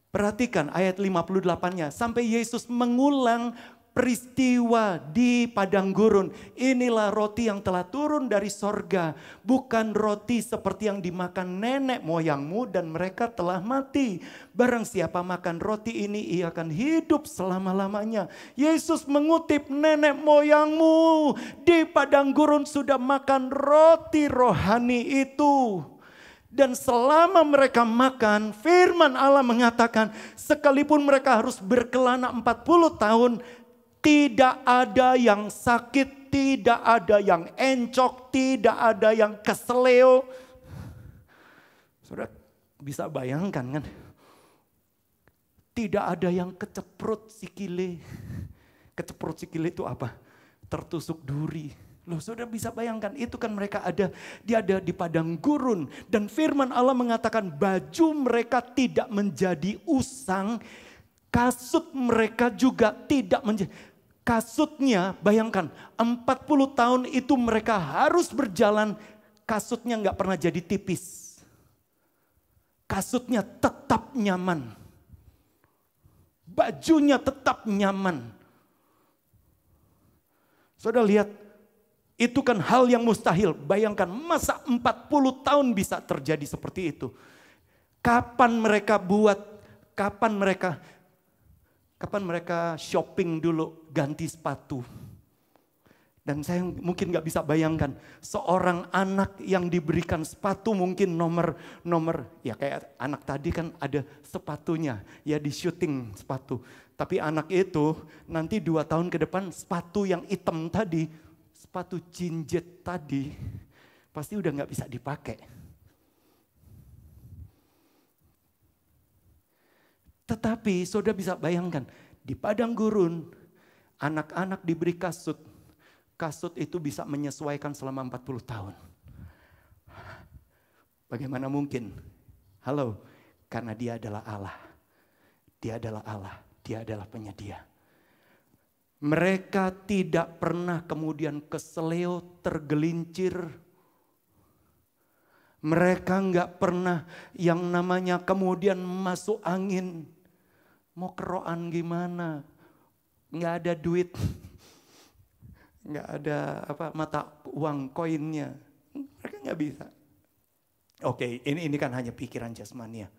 Perhatikan ayat 58-nya. Sampai Yesus mengulang peristiwa di padang gurun. Inilah roti yang telah turun dari sorga. Bukan roti seperti yang dimakan nenek moyangmu dan mereka telah mati. Barang siapa makan roti ini ia akan hidup selama-lamanya. Yesus mengutip nenek moyangmu di padang gurun sudah makan roti rohani itu. Dan selama mereka makan, firman Allah mengatakan sekalipun mereka harus berkelana 40 tahun, tidak ada yang sakit, tidak ada yang encok, tidak ada yang keseleo. Saudara bisa bayangkan kan? Tidak ada yang keceprot sikile. Keceprot sikile itu apa? Tertusuk duri. Loh, saudara bisa bayangkan itu kan mereka dia ada di padang gurun. Dan firman Allah mengatakan baju mereka tidak menjadi usang. Kasut mereka juga tidak menjadi. Kasutnya bayangkan 40 tahun itu mereka harus berjalan. Kasutnya gak pernah jadi tipis. Kasutnya tetap nyaman. Bajunya tetap nyaman. Saudara lihat. Itu kan hal yang mustahil. Bayangkan masa 40 tahun bisa terjadi seperti itu. Kapan mereka shopping dulu ganti sepatu. Dan saya mungkin gak bisa bayangkan seorang anak yang diberikan sepatu mungkin nomor ya kayak anak tadi kan ada sepatunya ya di syuting sepatu. Tapi anak itu nanti 2 tahun ke depan sepatu yang hitam tadi, sepatu jinjet tadi pasti udah gak bisa dipakai. Tetapi saudara bisa bayangkan di padang gurun anak-anak diberi kasut. Kasut itu bisa menyesuaikan selama 40 tahun. Bagaimana mungkin? Halo, karena dia adalah Allah. Dia adalah Allah. Dia adalah penyedia. Mereka tidak pernah kemudian keseleo, tergelincir. Mereka nggak pernah yang namanya kemudian masuk angin. Mau keroan gimana? Nggak ada duit. Nggak ada mata uang koinnya. Mereka nggak bisa. Oke, ini kan hanya pikiran jasmania.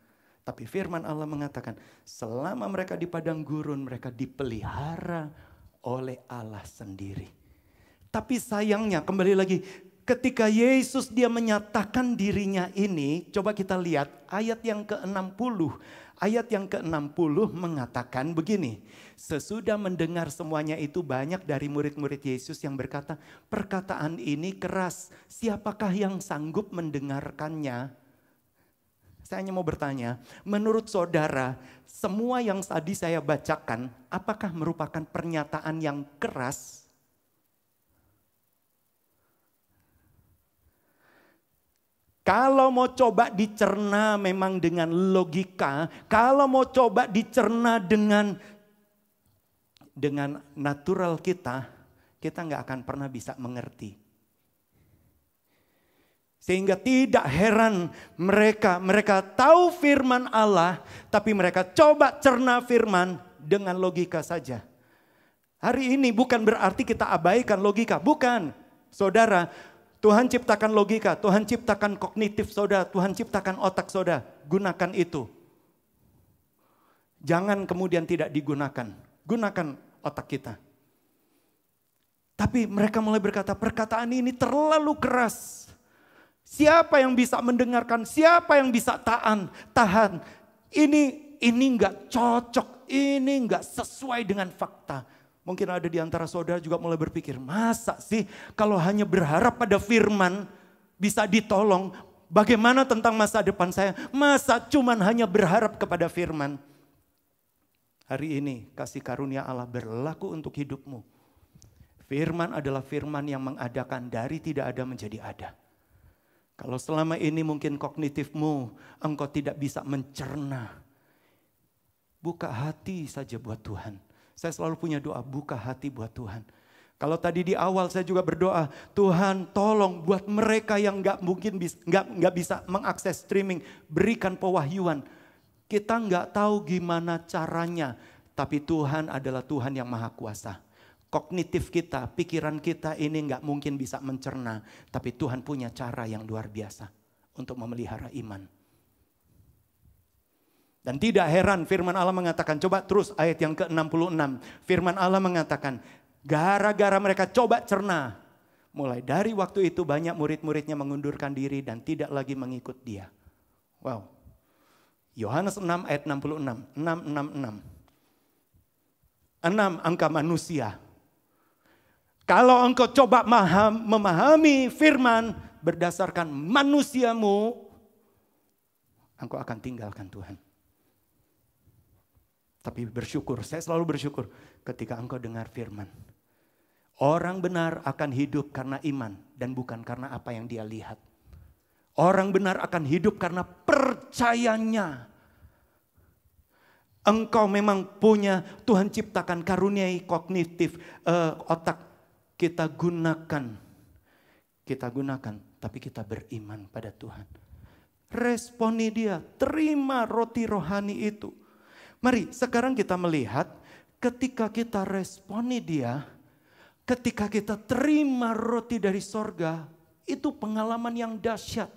Tapi firman Allah mengatakan, selama mereka di padang gurun, mereka dipelihara oleh Allah sendiri. Tapi sayangnya, kembali lagi, ketika Yesus dia menyatakan dirinya ini, coba kita lihat ayat yang ke-60. Ayat yang ke-60 mengatakan begini, sesudah mendengar semuanya itu banyak dari murid-murid Yesus yang berkata, perkataan ini keras, siapakah yang sanggup mendengarkannya? Saya hanya mau bertanya, menurut saudara, semua yang tadi saya bacakan, apakah merupakan pernyataan yang keras? Kalau mau coba dicerna memang dengan logika, kalau mau coba dicerna dengan natural kita nggak akan pernah bisa mengerti. Sehingga tidak heran mereka tahu firman Allah, tapi mereka coba cerna firman dengan logika saja. Hari ini bukan berarti kita abaikan logika, bukan. Saudara, Tuhan ciptakan logika, Tuhan ciptakan kognitif saudara, Tuhan ciptakan otak saudara, gunakan itu. Jangan kemudian tidak digunakan, gunakan otak kita. Tapi mereka mulai berkata, perkataan ini terlalu keras. Siapa yang bisa mendengarkan? Siapa yang bisa tahan? Ini enggak cocok, ini enggak sesuai dengan fakta. Mungkin ada di antara saudara juga mulai berpikir, masa sih kalau hanya berharap pada firman bisa ditolong? Bagaimana tentang masa depan saya? Masa cuman hanya berharap kepada firman? Hari ini kasih karunia Allah berlaku untuk hidupmu. Firman adalah firman yang mengadakan dari tidak ada menjadi ada. Kalau selama ini mungkin kognitifmu, engkau tidak bisa mencerna. Buka hati saja buat Tuhan. Saya selalu punya doa, buka hati buat Tuhan. Kalau tadi di awal saya juga berdoa, Tuhan tolong buat mereka yang nggak bisa mengakses streaming, berikan pewahyuan. Kita nggak tahu gimana caranya, tapi Tuhan adalah Tuhan yang maha kuasa. Kognitif kita, pikiran kita ini nggak mungkin bisa mencerna. Tapi Tuhan punya cara yang luar biasa untuk memelihara iman. Dan tidak heran firman Allah mengatakan, coba terus ayat yang ke-66. Firman Allah mengatakan, gara-gara mereka coba cerna. Mulai dari waktu itu banyak murid-muridnya mengundurkan diri dan tidak lagi mengikut dia. Wow. Yohanes 6 ayat 66. 666. 6 angka manusia. Kalau engkau coba memahami firman berdasarkan manusiamu, engkau akan tinggalkan Tuhan. Tapi bersyukur, saya selalu bersyukur ketika engkau dengar firman. Orang benar akan hidup karena iman dan bukan karena apa yang dia lihat. Orang benar akan hidup karena percayanya. Engkau memang punya, Tuhan ciptakan karuniai kognitif, otak. Kita gunakan, tapi kita beriman pada Tuhan. Responi dia, terima roti rohani itu. Mari sekarang kita melihat ketika kita responi dia, ketika kita terima roti dari sorga, itu pengalaman yang dahsyat.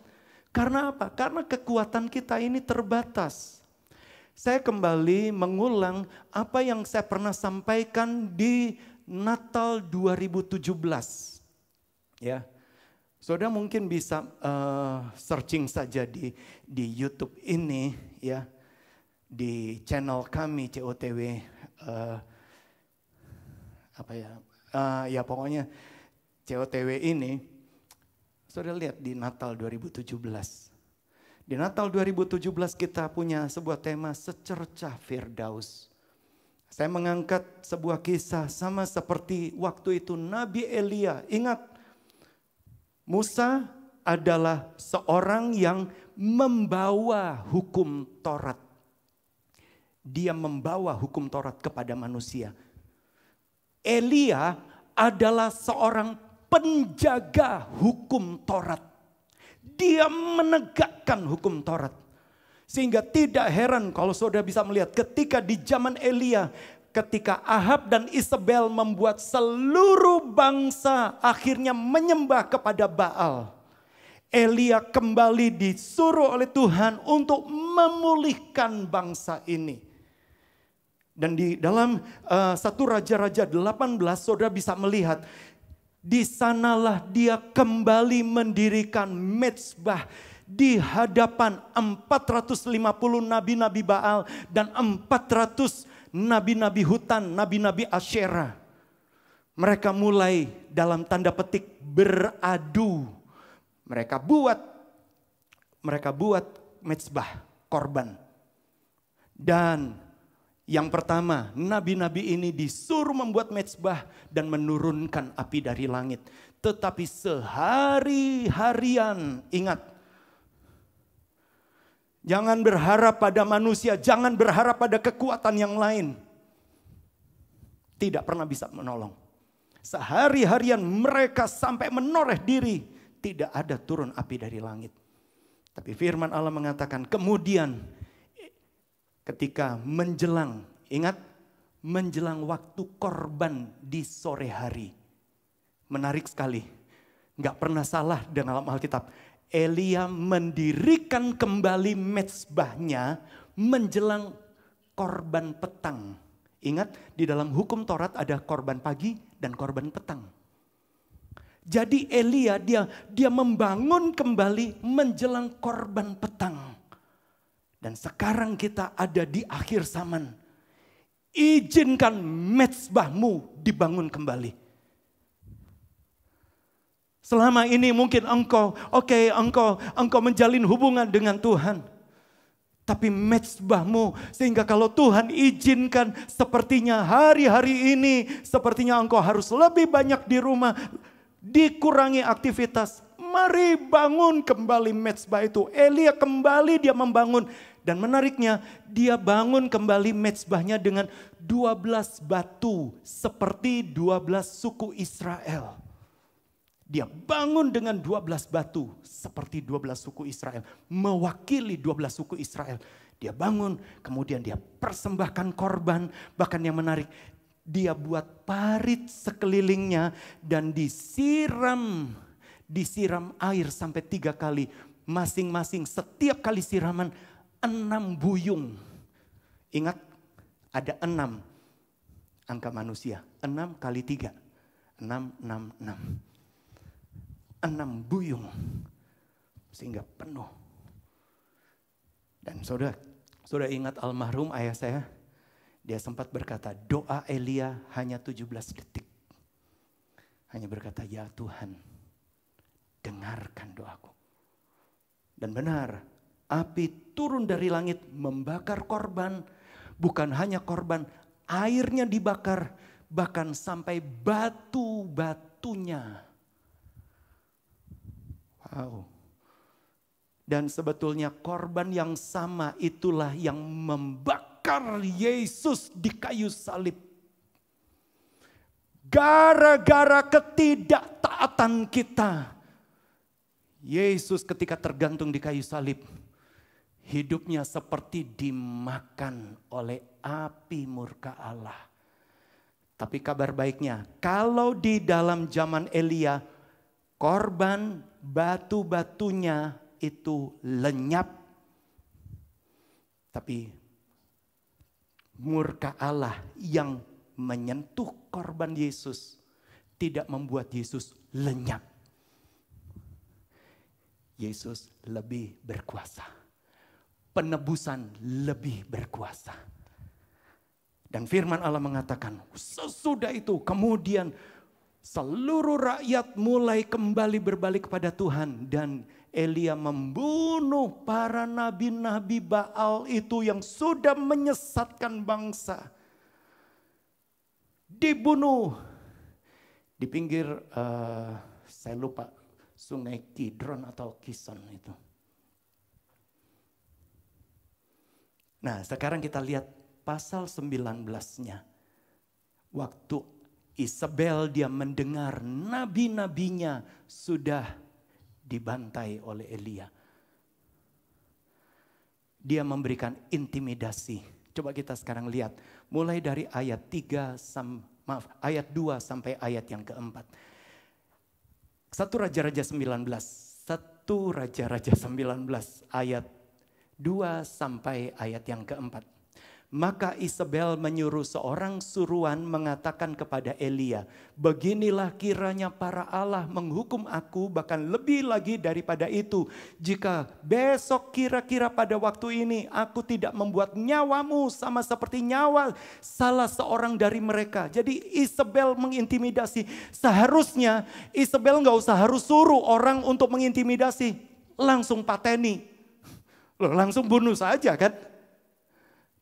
Karena apa? Karena kekuatan kita ini terbatas. Saya kembali mengulang apa yang saya pernah sampaikan di Natal 2017, ya, saudara mungkin bisa searching saja di YouTube ini, ya, di channel kami COTW, ya pokoknya COTW ini, saudara lihat di Natal 2017. Di Natal 2017 kita punya sebuah tema secercah Firdaus. Saya mengangkat sebuah kisah sama seperti waktu itu Nabi Elia. Ingat, Musa adalah seorang yang membawa hukum Taurat. dia membawa hukum Taurat kepada manusia. Elia adalah seorang penjaga hukum Taurat. Dia menegakkan hukum Taurat. Sehingga tidak heran kalau saudara bisa melihat ketika di zaman Elia, ketika Ahab dan Isabel membuat seluruh bangsa akhirnya menyembah kepada Baal. Elia kembali disuruh oleh Tuhan untuk memulihkan bangsa ini. Dan di dalam 1 Raja-Raja 18 saudara bisa melihat, di sanalah dia kembali mendirikan mezbah di hadapan 450 nabi-nabi Baal dan 400 nabi-nabi hutan, nabi-nabi Asyera. Mereka mulai dalam tanda petik beradu. Mereka buat mezbah, korban. Dan yang pertama, nabi-nabi ini disuruh membuat mezbah dan menurunkan api dari langit. Tetapi sehari-harian, ingat, jangan berharap pada manusia, jangan berharap pada kekuatan yang lain. Tidak pernah bisa menolong. Sehari-harian mereka sampai menoreh diri, tidak ada turun api dari langit. Tapi firman Allah mengatakan kemudian ketika menjelang, ingat, menjelang waktu korban di sore hari. Menarik sekali, gak pernah salah dalam Alkitab. Elia mendirikan kembali mezbahnya menjelang korban petang. Ingat, di dalam hukum Taurat ada korban pagi dan korban petang. Jadi Elia dia membangun kembali menjelang korban petang. Dan sekarang kita ada di akhir zaman. Izinkan mezbahmu dibangun kembali. Selama ini mungkin engkau menjalin hubungan dengan Tuhan. Tapi mezbahmu, sehingga kalau Tuhan izinkan sepertinya hari-hari ini, sepertinya engkau harus lebih banyak di rumah, dikurangi aktivitas. Mari bangun kembali mezbah itu. Elia kembali dia membangun. Dan menariknya dia bangun kembali mezbahnya dengan 12 batu. Seperti 12 suku Israel. Dia bangun dengan 12 batu. Seperti 12 suku Israel. Mewakili 12 suku Israel. Dia bangun kemudian dia persembahkan korban. Bahkan yang menarik, dia buat parit sekelilingnya dan disiram air sampai 3 kali. Masing-masing setiap kali siraman 6 buyung. Ingat, ada 6 angka manusia. 6 kali 3. 6, 6, 6. 6 buyung. Sehingga penuh. Dan saudara ingat almarhum ayah saya. Dia sempat berkata, doa Elia hanya 17 detik. Hanya berkata, ya Tuhan, dengarkan doaku. Dan benar, api turun dari langit membakar korban. Bukan hanya korban, airnya dibakar. Bahkan sampai batu-batunya. Wow. Dan sebetulnya korban yang sama itulah yang membakar Yesus di kayu salib. Gara-gara ketidaktaatan kita. Yesus ketika tergantung di kayu salib, hidupnya seperti dimakan oleh api murka Allah. Tapi kabar baiknya, kalau di dalam zaman Elia, korban batu-batunya itu lenyap. Tapi murka Allah yang menyentuh korban Yesus tidak membuat Yesus lenyap. Yesus lebih berkuasa. Penebusan lebih berkuasa. Dan firman Allah mengatakan, sesudah itu kemudian seluruh rakyat mulai kembali berbalik kepada Tuhan. Dan Elia membunuh para nabi-nabi Baal itu yang sudah menyesatkan bangsa. Dibunuh di pinggir, saya lupa, Sungai Kidron atau Kison itu. Nah, sekarang kita lihat pasal 19-nya. Waktu Isabel dia mendengar nabi-nabinya sudah dibantai oleh Elia. Dia memberikan intimidasi. Coba kita sekarang lihat. Mulai dari ayat 2 sampai ayat yang keempat. 1 Raja-Raja 19. 1 Raja-Raja 19 ayat 2 sampai ayat yang keempat. Maka Isabel menyuruh seorang suruhan mengatakan kepada Elia, beginilah kiranya para Allah menghukum aku, bahkan lebih lagi daripada itu, jika besok kira-kira pada waktu ini aku tidak membuat nyawamu sama seperti nyawa salah seorang dari mereka. Jadi Isabel mengintimidasi. Seharusnya Isabel gak usah harus suruh orang untuk mengintimidasi, langsung pateni, langsung bunuh saja kan.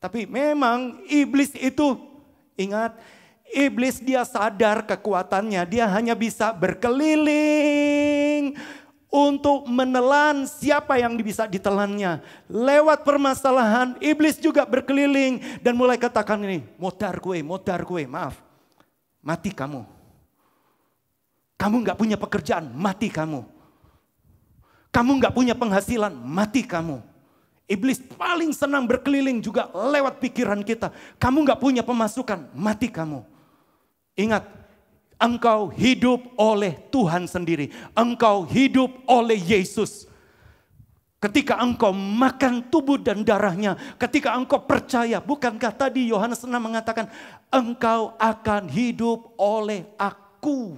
Tapi memang iblis itu, ingat, iblis dia sadar kekuatannya. Dia hanya bisa berkeliling untuk menelan siapa yang bisa ditelannya. Lewat permasalahan, iblis juga berkeliling dan mulai katakan ini, modar kue, maaf, mati kamu. Kamu gak punya pekerjaan, mati kamu. Kamu gak punya penghasilan, mati kamu. Iblis paling senang berkeliling juga lewat pikiran kita. Kamu gak punya pemasukan, mati kamu. Ingat, engkau hidup oleh Tuhan sendiri. Engkau hidup oleh Yesus. Ketika engkau makan tubuh dan darahnya, ketika engkau percaya, bukankah tadi Yohanes 6 mengatakan, engkau akan hidup oleh aku.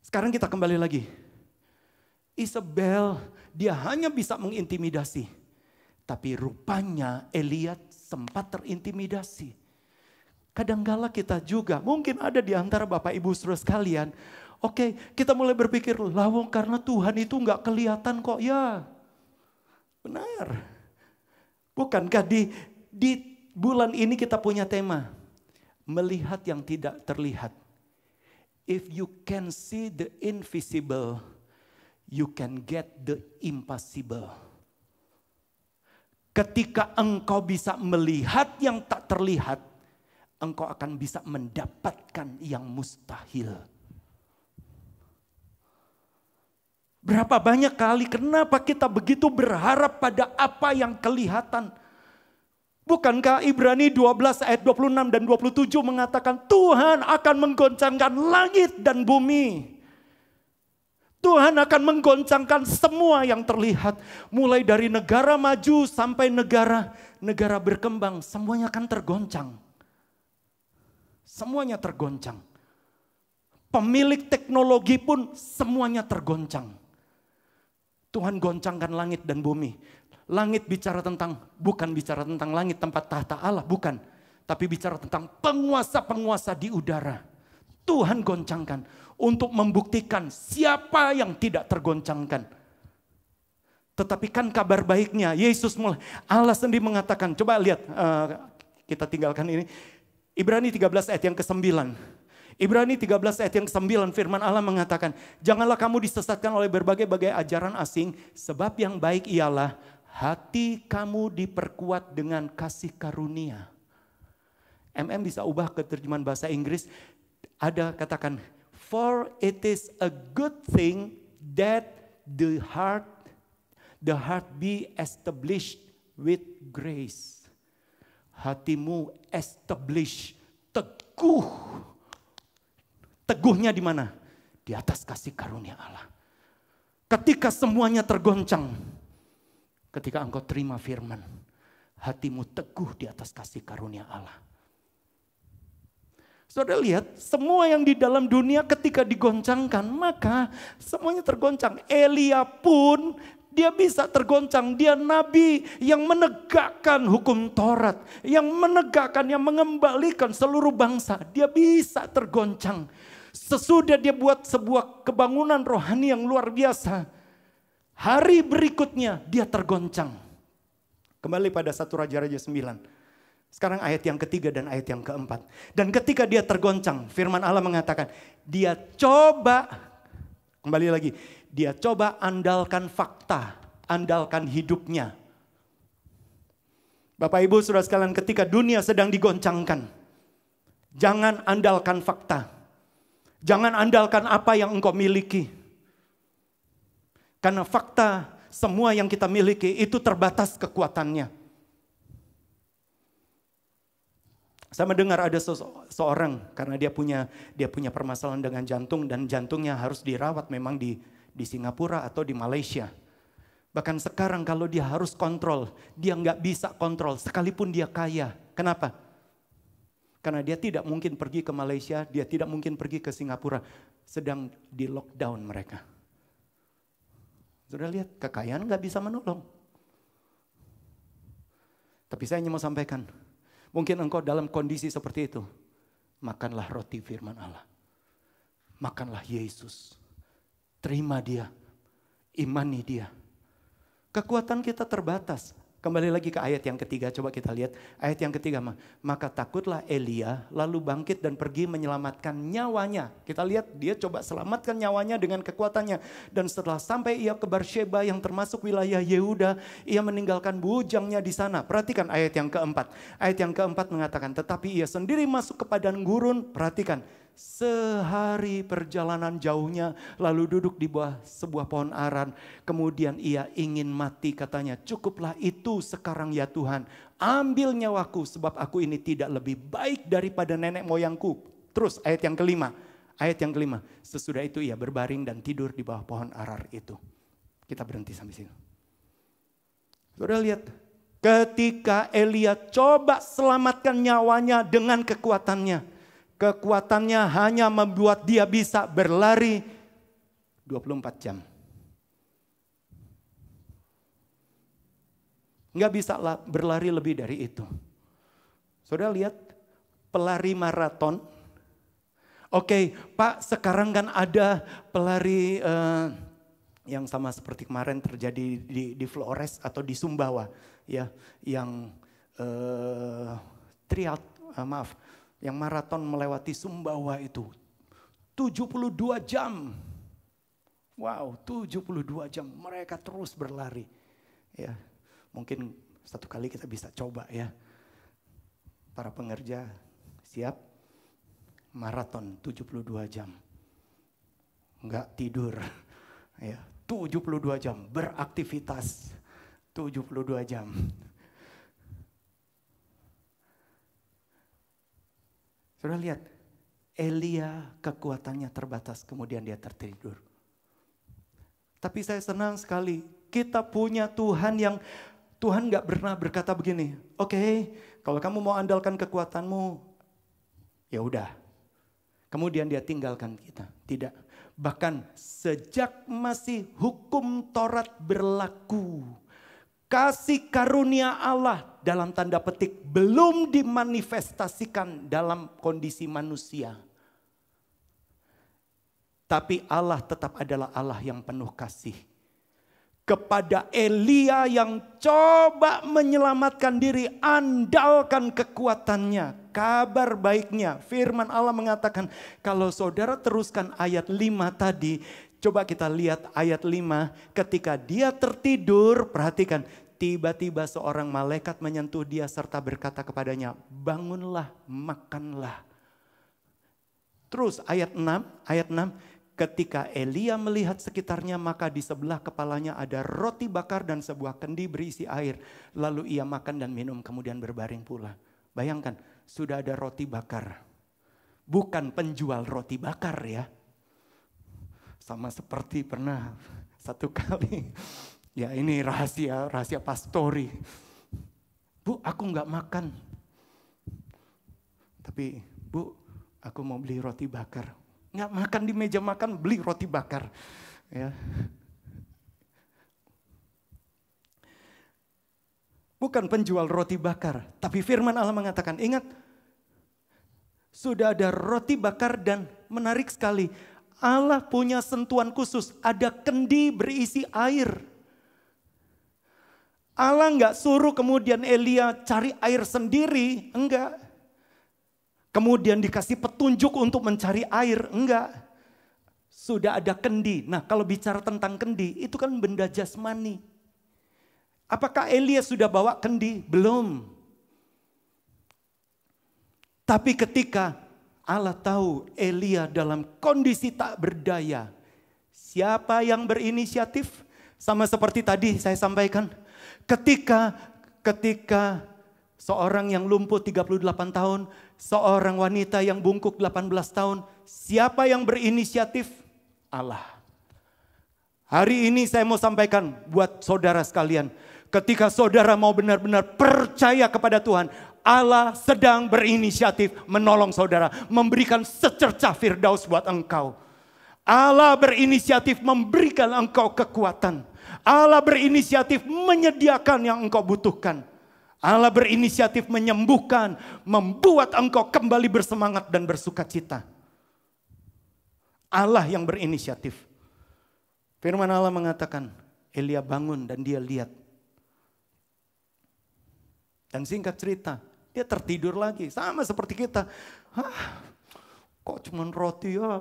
Sekarang kita kembali lagi. Isabel, dia hanya bisa mengintimidasi. Tapi rupanya Elia sempat terintimidasi. Kadangkala kita juga, mungkin ada di antara Bapak Ibu Saudara sekalian. Oke, kita mulai berpikir, lawang karena Tuhan itu gak kelihatan kok. Ya, benar. Bukankah di bulan ini kita punya tema. Melihat yang tidak terlihat. If you can see the invisible, you can get the impossible. Ketika engkau bisa melihat yang tak terlihat, engkau akan bisa mendapatkan yang mustahil. Berapa banyak kali kenapa kita begitu berharap pada apa yang kelihatan? Bukankah Ibrani 12 ayat 26 dan 27 mengatakan Tuhan akan menggoncangkan langit dan bumi. Tuhan akan menggoncangkan semua yang terlihat. Mulai dari negara maju sampai negara berkembang. Semuanya akan tergoncang. Semuanya tergoncang. Pemilik teknologi pun semuanya tergoncang. Tuhan goncangkan langit dan bumi. Langit bicara bukan bicara tentang langit tempat tahta Allah, bukan. Tapi bicara tentang penguasa-penguasa di udara. Tuhan goncangkan untuk membuktikan siapa yang tidak tergoncangkan. Tetapi kan kabar baiknya, Allah sendiri mengatakan, coba lihat, kita tinggalkan ini. Ibrani 13 ayat yang ke-9. Ibrani 13 ayat yang ke-9 firman Allah mengatakan, janganlah kamu disesatkan oleh berbagai-bagai ajaran asing, sebab yang baik ialah hati kamu diperkuat dengan kasih karunia. Bisa ubah ke terjemahan bahasa Inggris, ada katakan, for it is a good thing that the heart be established with grace. Hatimu establish, teguh. Teguhnya di mana? Di atas kasih karunia Allah. Ketika semuanya tergoncang, ketika engkau terima firman, hatimu teguh di atas kasih karunia Allah. Saudara lihat, semua yang di dalam dunia ketika digoncangkan, maka semuanya tergoncang. Elia pun dia bisa tergoncang. Dia nabi yang menegakkan hukum Taurat, yang menegakkan, yang mengembalikan seluruh bangsa. Dia bisa tergoncang. Sesudah dia buat sebuah kebangunan rohani yang luar biasa, hari berikutnya dia tergoncang. Kembali pada 1 Raja-Raja 9. Sekarang ayat yang ketiga dan ayat yang keempat. Dan ketika dia tergoncang, firman Allah mengatakan, dia coba, kembali lagi, dia coba andalkan fakta, andalkan hidupnya. Bapak Ibu Saudara sekalian, ketika dunia sedang digoncangkan, jangan andalkan fakta. Jangan andalkan apa yang engkau miliki. Karena fakta, semua yang kita miliki itu terbatas kekuatannya. Saya mendengar ada seorang, karena dia punya permasalahan dengan jantung, dan jantungnya harus dirawat memang di Singapura atau di Malaysia. Bahkan sekarang kalau dia harus kontrol, dia nggak bisa kontrol sekalipun dia kaya. Kenapa? Karena dia tidak mungkin pergi ke Malaysia, dia tidak mungkin pergi ke Singapura. Sedang di lockdown mereka. Sudah lihat, kekayaan nggak bisa menolong. Tapi saya hanya mau sampaikan, mungkin engkau dalam kondisi seperti itu. Makanlah roti firman Allah. Makanlah Yesus. Terima dia. Imani dia. Kekuatan kita terbatas. Kembali lagi ke ayat yang ketiga, coba kita lihat. Ayat yang ketiga, maka takutlah Elia lalu bangkit dan pergi menyelamatkan nyawanya. Kita lihat dia coba selamatkan nyawanya dengan kekuatannya. Dan setelah sampai ia ke Beersheba yang termasuk wilayah Yehuda, ia meninggalkan bujangnya di sana. Perhatikan ayat yang keempat. Ayat yang keempat mengatakan, tetapi ia sendiri masuk ke padang gurun. Perhatikan. Sehari perjalanan jauhnya, lalu duduk di bawah sebuah pohon aran. Kemudian ia ingin mati, katanya, cukuplah itu sekarang ya Tuhan. Ambil nyawaku sebab aku ini tidak lebih baik daripada nenek moyangku. Terus ayat yang kelima. Sesudah itu ia berbaring dan tidur di bawah pohon arar itu. Kita berhenti sampai sini. Saudara lihat, ketika Elia coba selamatkan nyawanya dengan kekuatannya. Kekuatannya hanya membuat dia bisa berlari 24 jam. Nggak bisa berlari lebih dari itu. Saudara lihat pelari maraton. Oke, Pak, sekarang kan ada pelari yang sama seperti kemarin terjadi di Flores atau di Sumbawa. Ya, yang yang maraton melewati Sumbawa itu 72 jam. Wow, 72 jam mereka terus berlari. Ya, mungkin satu kali kita bisa coba ya. Para pengerja siap maraton 72 jam. Enggak tidur. Ya, 72 jam beraktivitas 72 jam. Sudah lihat, Elia kekuatannya terbatas, kemudian dia tertidur. Tapi saya senang sekali, kita punya Tuhan yang Tuhan gak pernah berkata begini, oke, kalau kamu mau andalkan kekuatanmu, ya udah. Kemudian dia tinggalkan kita, tidak. Bahkan sejak masih hukum Taurat berlaku, kasih karunia Allah dalam tanda petik belum dimanifestasikan dalam kondisi manusia. Tapi Allah tetap adalah Allah yang penuh kasih. Kepada Elia yang coba menyelamatkan diri, andalkan kekuatannya. Kabar baiknya, firman Allah mengatakan, kalau saudara teruskan ayat 5 tadi, coba kita lihat ayat 5, ketika dia tertidur, perhatikan, tiba-tiba seorang malaikat menyentuh dia serta berkata kepadanya, bangunlah, makanlah. Terus ayat 6, ketika Elia melihat sekitarnya, maka di sebelah kepalanya ada roti bakar dan sebuah kendi berisi air. Lalu ia makan dan minum, kemudian berbaring pula. Bayangkan, sudah ada roti bakar. Bukan penjual roti bakar ya. Sama seperti pernah satu kali, ya ini rahasia pastori. Bu, aku nggak makan. Tapi Bu, aku mau beli roti bakar. Nggak makan di meja makan, beli roti bakar. Ya. Bukan penjual roti bakar, tapi firman Allah mengatakan, ingat, sudah ada roti bakar dan menarik sekali. Allah punya sentuhan khusus, ada kendi berisi air. Allah nggak suruh kemudian Elia cari air sendiri, enggak. Kemudian dikasih petunjuk untuk mencari air, enggak. Sudah ada kendi. Nah, kalau bicara tentang kendi, itu kan benda jasmani. Apakah Elia sudah bawa kendi? Belum. Tapi ketika Allah tahu Elia dalam kondisi tak berdaya, siapa yang berinisiatif? Sama seperti tadi saya sampaikan, ketika seorang yang lumpuh 38 tahun, seorang wanita yang bungkuk 18 tahun, siapa yang berinisiatif? Allah. Hari ini saya mau sampaikan buat saudara sekalian, ketika saudara mau benar-benar percaya kepada Tuhan, Allah sedang berinisiatif menolong saudara, memberikan secercah firdaus buat engkau. Allah berinisiatif memberikan engkau kekuatan. Allah berinisiatif menyediakan yang engkau butuhkan. Allah berinisiatif menyembuhkan, membuat engkau kembali bersemangat dan bersukacita. Allah yang berinisiatif. Firman Allah mengatakan, Elia bangun dan dia lihat. Dan singkat cerita, dia tertidur lagi. Sama seperti kita. Kok cuma roti ya?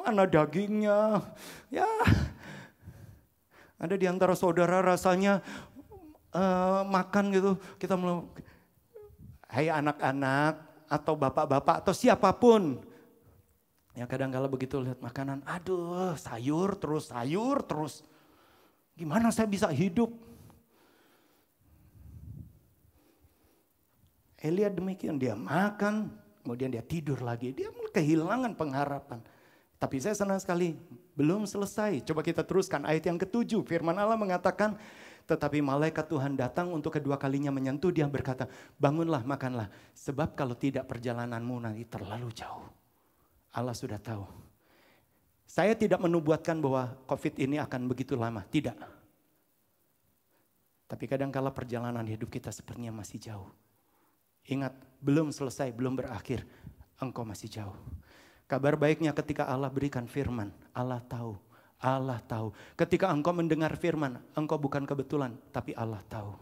Mana dagingnya? Ya, ada di antara saudara rasanya makan gitu. Kita mau, hai anak-anak atau bapak-bapak atau siapapun. Ya kadang-kala begitu lihat makanan, aduh sayur terus. Gimana saya bisa hidup? Elia demikian, dia makan, kemudian dia tidur lagi. Dia kehilangan pengharapan. Tapi saya senang sekali, belum selesai. Coba kita teruskan ayat yang ke-7. Firman Allah mengatakan, tetapi malaikat Tuhan datang untuk kedua kalinya menyentuh dia berkata, bangunlah makanlah. Sebab kalau tidak perjalananmu nanti terlalu jauh. Allah sudah tahu. Saya tidak menubuatkan bahwa COVID ini akan begitu lama. Tidak. Tapi kadang-kala perjalanan hidup kita sepertinya masih jauh. Ingat, belum selesai, belum berakhir. Engkau masih jauh. Kabar baiknya ketika Allah berikan firman, Allah tahu. Allah tahu. Ketika engkau mendengar firman, engkau bukan kebetulan, tapi Allah tahu.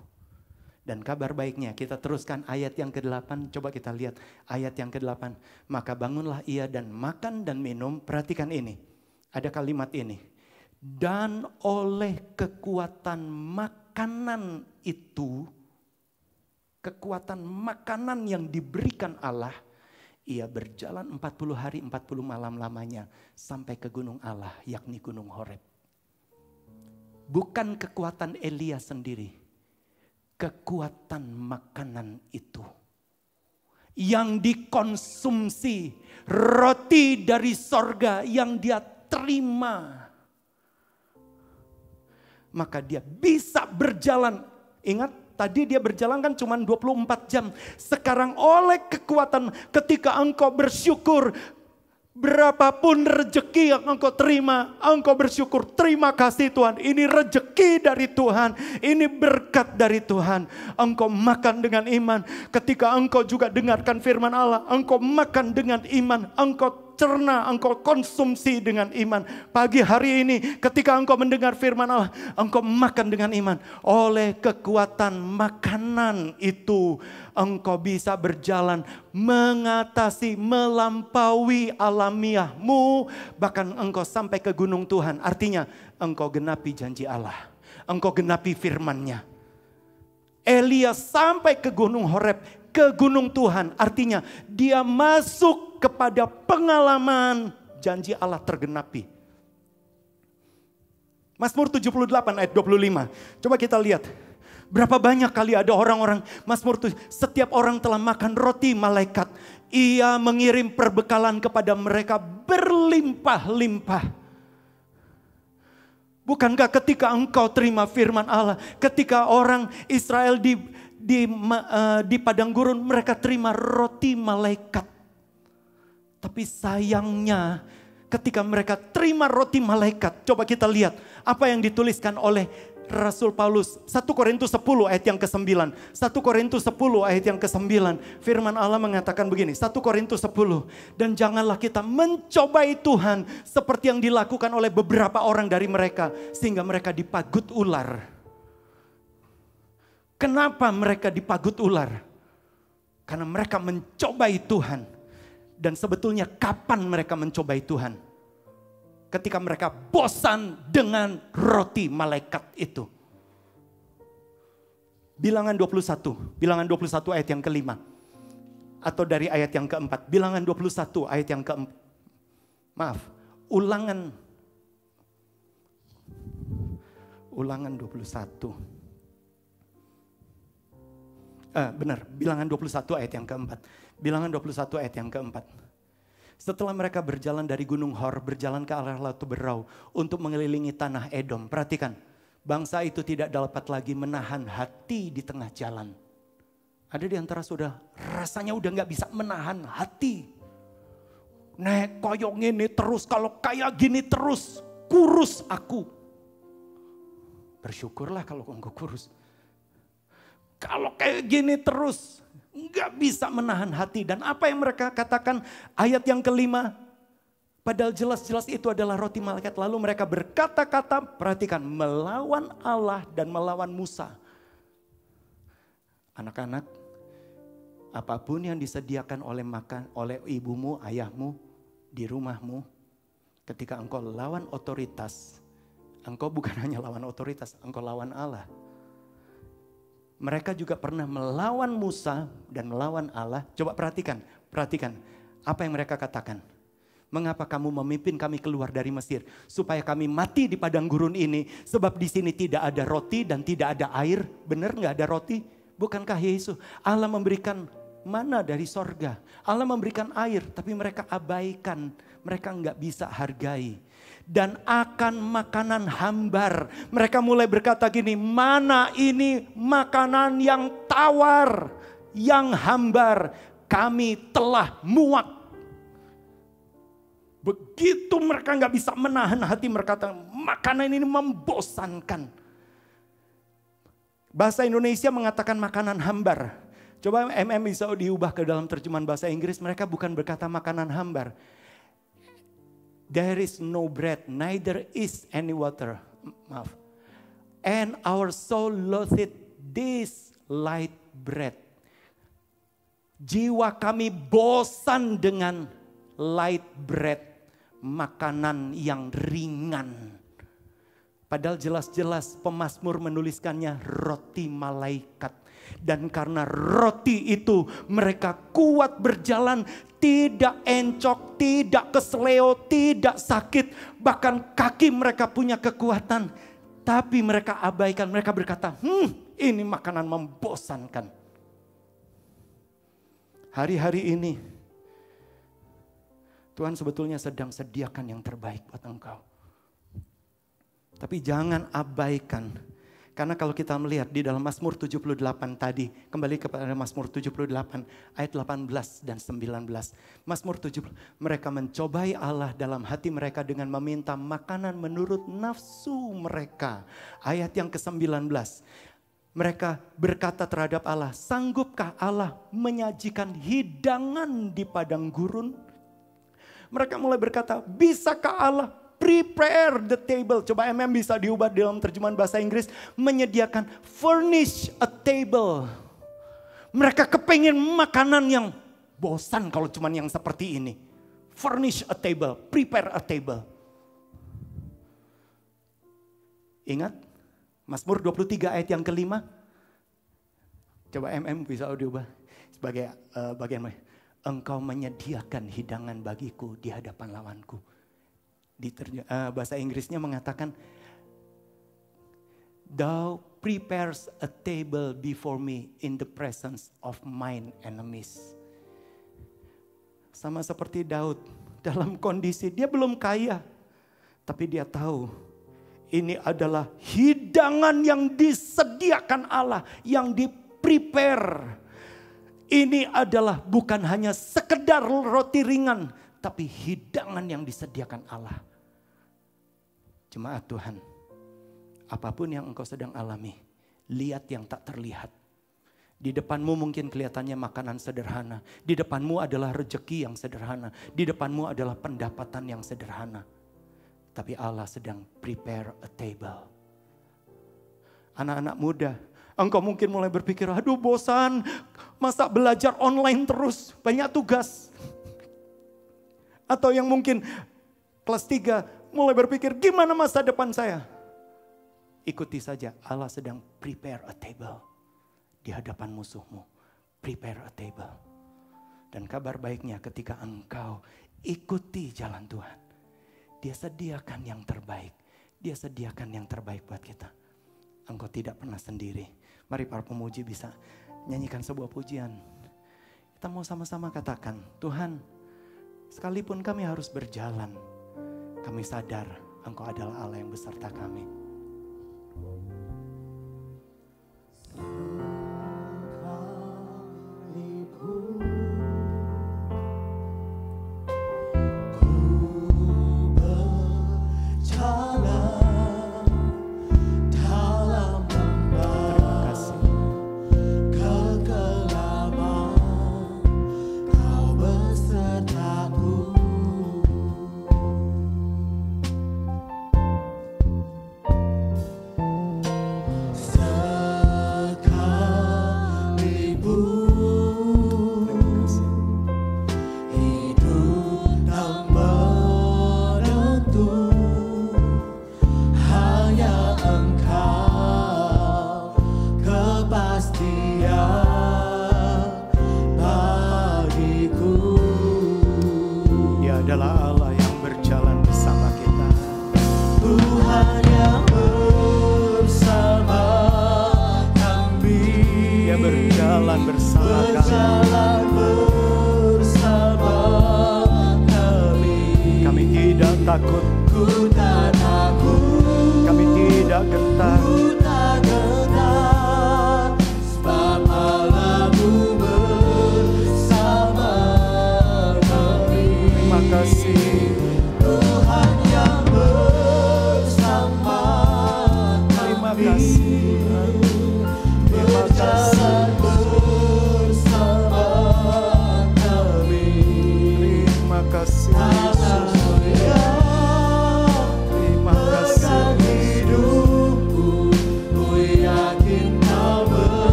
Dan kabar baiknya, kita teruskan ayat yang ke-8. Coba kita lihat ayat yang ke-8. Maka bangunlah ia dan makan dan minum. Perhatikan ini. Ada kalimat ini. Dan oleh kekuatan makanan itu, kekuatan makanan yang diberikan Allah, ia berjalan 40 hari 40 malam lamanya sampai ke gunung Allah, yakni gunung Horeb. Bukan kekuatan Elia sendiri, kekuatan makanan itu yang dikonsumsi, roti dari sorga yang dia terima, maka dia bisa berjalan. Ingat, tadi dia berjalan kan cuma 24 jam. Sekarang oleh kekuatan ketika engkau bersyukur, berapapun rezeki yang engkau terima, engkau bersyukur. Terima kasih Tuhan, ini rezeki dari Tuhan, ini berkat dari Tuhan. Engkau makan dengan iman. Ketika engkau juga dengarkan firman Allah, engkau makan dengan iman, engkau cerna, engkau konsumsi dengan iman. Pagi hari ini ketika engkau mendengar firman Allah, engkau makan dengan iman. Oleh kekuatan makanan itu, engkau bisa berjalan mengatasi, melampaui alamiahmu. Bahkan engkau sampai ke gunung Tuhan. Artinya engkau genapi janji Allah. Engkau genapi firman-Nya. Elia sampai ke gunung Horeb, ke gunung Tuhan. Artinya dia masuk kepada pengalaman janji Allah tergenapi. Mazmur 78 ayat 25. Coba kita lihat. Berapa banyak kali ada orang-orang, Mazmur 7, setiap orang telah makan roti malaikat. Ia mengirim perbekalan kepada mereka berlimpah-limpah. Bukankah ketika engkau terima firman Allah, ketika orang Israel di padang gurun, mereka terima roti malaikat. Tapi sayangnya ketika mereka terima roti malaikat, coba kita lihat apa yang dituliskan oleh Rasul Paulus. 1 Korintus 10 ayat yang ke-9. 1 Korintus 10 ayat yang ke-9. Firman Allah mengatakan begini. 1 Korintus 10. Dan janganlah kita mencobai Tuhan seperti yang dilakukan oleh beberapa orang dari mereka, sehingga mereka dipagut ular. Kenapa mereka dipagut ular? Karena mereka mencobai Tuhan. Dan sebetulnya kapan mereka mencobai Tuhan? Ketika mereka bosan dengan roti malaikat itu. Bilangan 21 ayat yang kelima. Atau dari ayat yang keempat. Bilangan 21 ayat yang keempat. Maaf, Ulangan 21. Benar, Bilangan 21 ayat yang keempat. Bilangan 21 ayat yang keempat. Setelah mereka berjalan dari Gunung Hor, berjalan ke arah Laut Berau untuk mengelilingi tanah Edom. Perhatikan, bangsa itu tidak dapat lagi menahan hati di tengah jalan. Ada di antara saudara, rasanya udah gak bisa menahan hati. Nek koyong ini terus, kalau kayak gini terus, kurus aku. Bersyukurlah kalau engkau kurus. Kalau kayak gini terus, nggak bisa menahan hati. Dan apa yang mereka katakan, ayat yang kelima, padahal jelas-jelas itu adalah roti malaikat. Lalu mereka berkata-kata, perhatikan, melawan Allah dan melawan Musa. Anak-anak, apapun yang disediakan oleh ibumu, ayahmu, di rumahmu, ketika engkau lawan otoritas, engkau bukan hanya lawan otoritas, engkau lawan Allah. Mereka juga pernah melawan Musa dan melawan Allah. Coba perhatikan apa yang mereka katakan. Mengapa kamu memimpin kami keluar dari Mesir? Supaya kami mati di padang gurun ini. Sebab di sini tidak ada roti dan tidak ada air. Benar nggak ada roti? Bukankah Yesus? Allah memberikan mana dari sorga. Allah memberikan air tapi mereka abaikan. Mereka nggak bisa hargai. Dan akan makanan hambar. Mereka mulai berkata gini, mana ini makanan yang tawar, yang hambar. Kami telah muak. Begitu mereka nggak bisa menahan hati, mereka kata makanan ini membosankan. Bahasa Indonesia mengatakan makanan hambar. Coba bisa diubah ke dalam terjemahan bahasa Inggris, mereka bukan berkata makanan hambar. There is no bread, neither is any water. Maaf. And our soul loathed this light bread. Jiwa kami bosan dengan light bread. Makanan yang ringan. Padahal jelas-jelas pemazmur menuliskannya roti malaikat. Dan karena roti itu mereka kuat berjalan, tidak encok, tidak kesleo, tidak sakit. Bahkan kaki mereka punya kekuatan. Tapi mereka abaikan, mereka berkata, ini makanan membosankan. Hari-hari ini Tuhan sebetulnya sedang sediakan yang terbaik buat engkau. Tapi jangan abaikan. Karena kalau kita melihat di dalam Mazmur 78 tadi, kembali kepada Mazmur 78 ayat 18 dan 19. Mazmur 70, mereka mencobai Allah dalam hati mereka dengan meminta makanan menurut nafsu mereka. Ayat yang ke-19, mereka berkata terhadap Allah, sanggupkah Allah menyajikan hidangan di padang gurun? Mereka mulai berkata, bisakah Allah prepare the table. Coba bisa diubah dalam terjemahan bahasa Inggris. Menyediakan, furnish a table. Mereka kepengen makanan yang bosan kalau cuman yang seperti ini. Furnish a table, prepare a table. Ingat, Mazmur 23 ayat yang kelima. Coba bisa diubah sebagai bagian mana? Engkau menyediakan hidangan bagiku di hadapan lawanku. Di bahasa Inggrisnya mengatakan, Thou prepares a table before me in the presence of mine enemies. Sama seperti Daud, dalam kondisi dia belum kaya, tapi dia tahu ini adalah hidangan yang disediakan Allah, yang di-prepare. Ini adalah bukan hanya sekedar roti ringan, tapi hidangan yang disediakan Allah. Jemaat Tuhan, apapun yang engkau sedang alami, lihat yang tak terlihat. Di depanmu mungkin kelihatannya makanan sederhana. Di depanmu adalah rezeki yang sederhana. Di depanmu adalah pendapatan yang sederhana. Tapi Allah sedang prepare a table. Anak-anak muda, engkau mungkin mulai berpikir, aduh bosan, masa belajar online terus, banyak tugas. Atau yang mungkin kelas 3 mulai berpikir, gimana masa depan saya? Ikuti saja, Allah sedang prepare a table. di hadapan musuhmu. Prepare a table. Dan kabar baiknya ketika engkau ikuti jalan Tuhan, Dia sediakan yang terbaik. Dia sediakan yang terbaik buat kita. Engkau tidak pernah sendiri. Mari para pemuji bisa nyanyikan sebuah pujian. Kita mau sama-sama katakan, Tuhan, sekalipun kami harus berjalan, kami sadar Engkau adalah Allah yang beserta kami.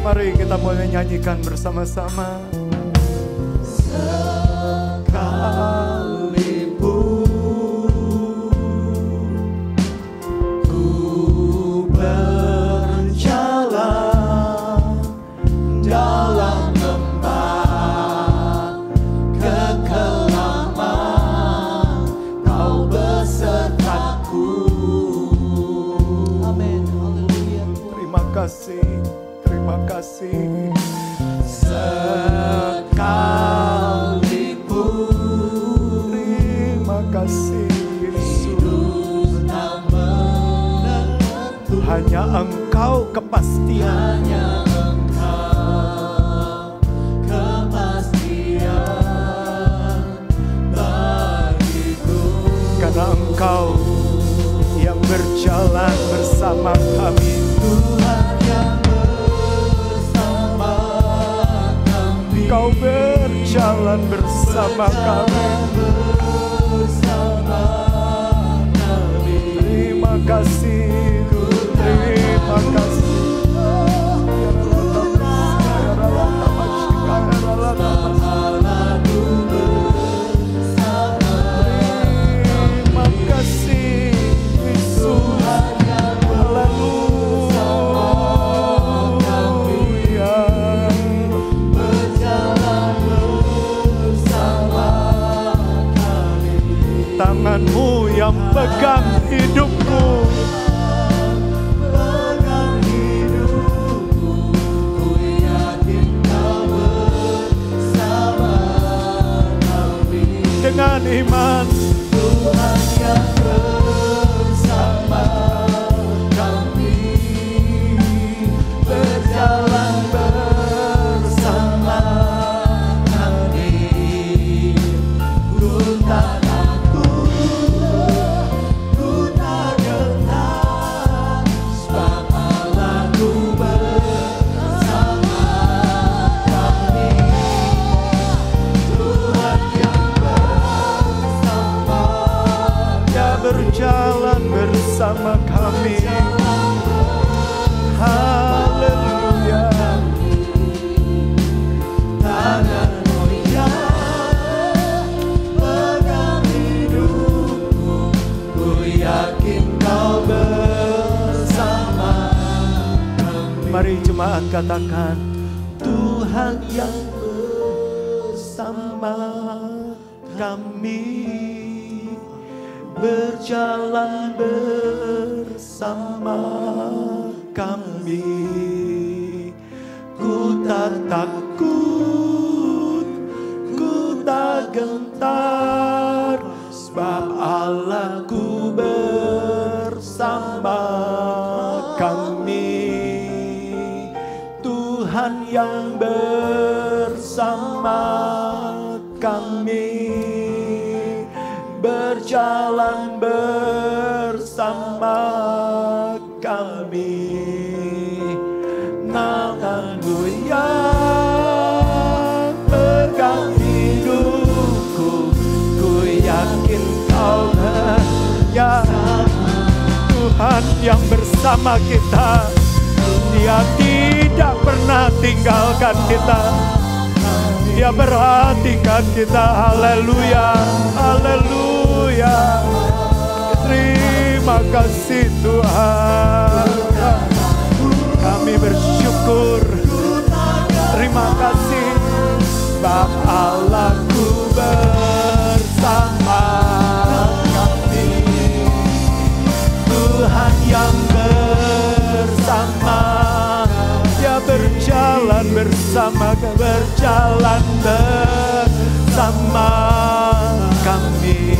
Mari kita boleh nyanyikan bersama-sama. Sekalipun ku berjalan dalam lembah kekelaman, Kau besertaku. Amin. Haleluya. Terima kasih. Terima kasih. Sekalipun terima kasih Yesus, hanya Engkau kepastian, bagiku, karena Engkau yang berjalan bersama kami. Tuhan yang Kau berjalan bersama kami. Terima kasih, terima kasih. Terima kasih Yesus. Mari jemaat katakan, Tuhan yang bersama kami, berjalan bersama kami. Ku tak takut, ku tak gentar, sebab Allahku bersama kami. Tuhan yang bersama kami, berjalan bersama kami. Tangan-Mu yang pegang hidupku, ku yakin Kau ya Tuhan yang bersama kita. Dia tidak pernah tinggalkan kita. Dia perhatikan kita. Haleluya, haleluya. Terima kasih Tuhan. Kami bersyukur. Terima kasih sebab Allahku bersama kami. Tuhan yang bersama, Dia berjalan bersama, berjalan bersama kami.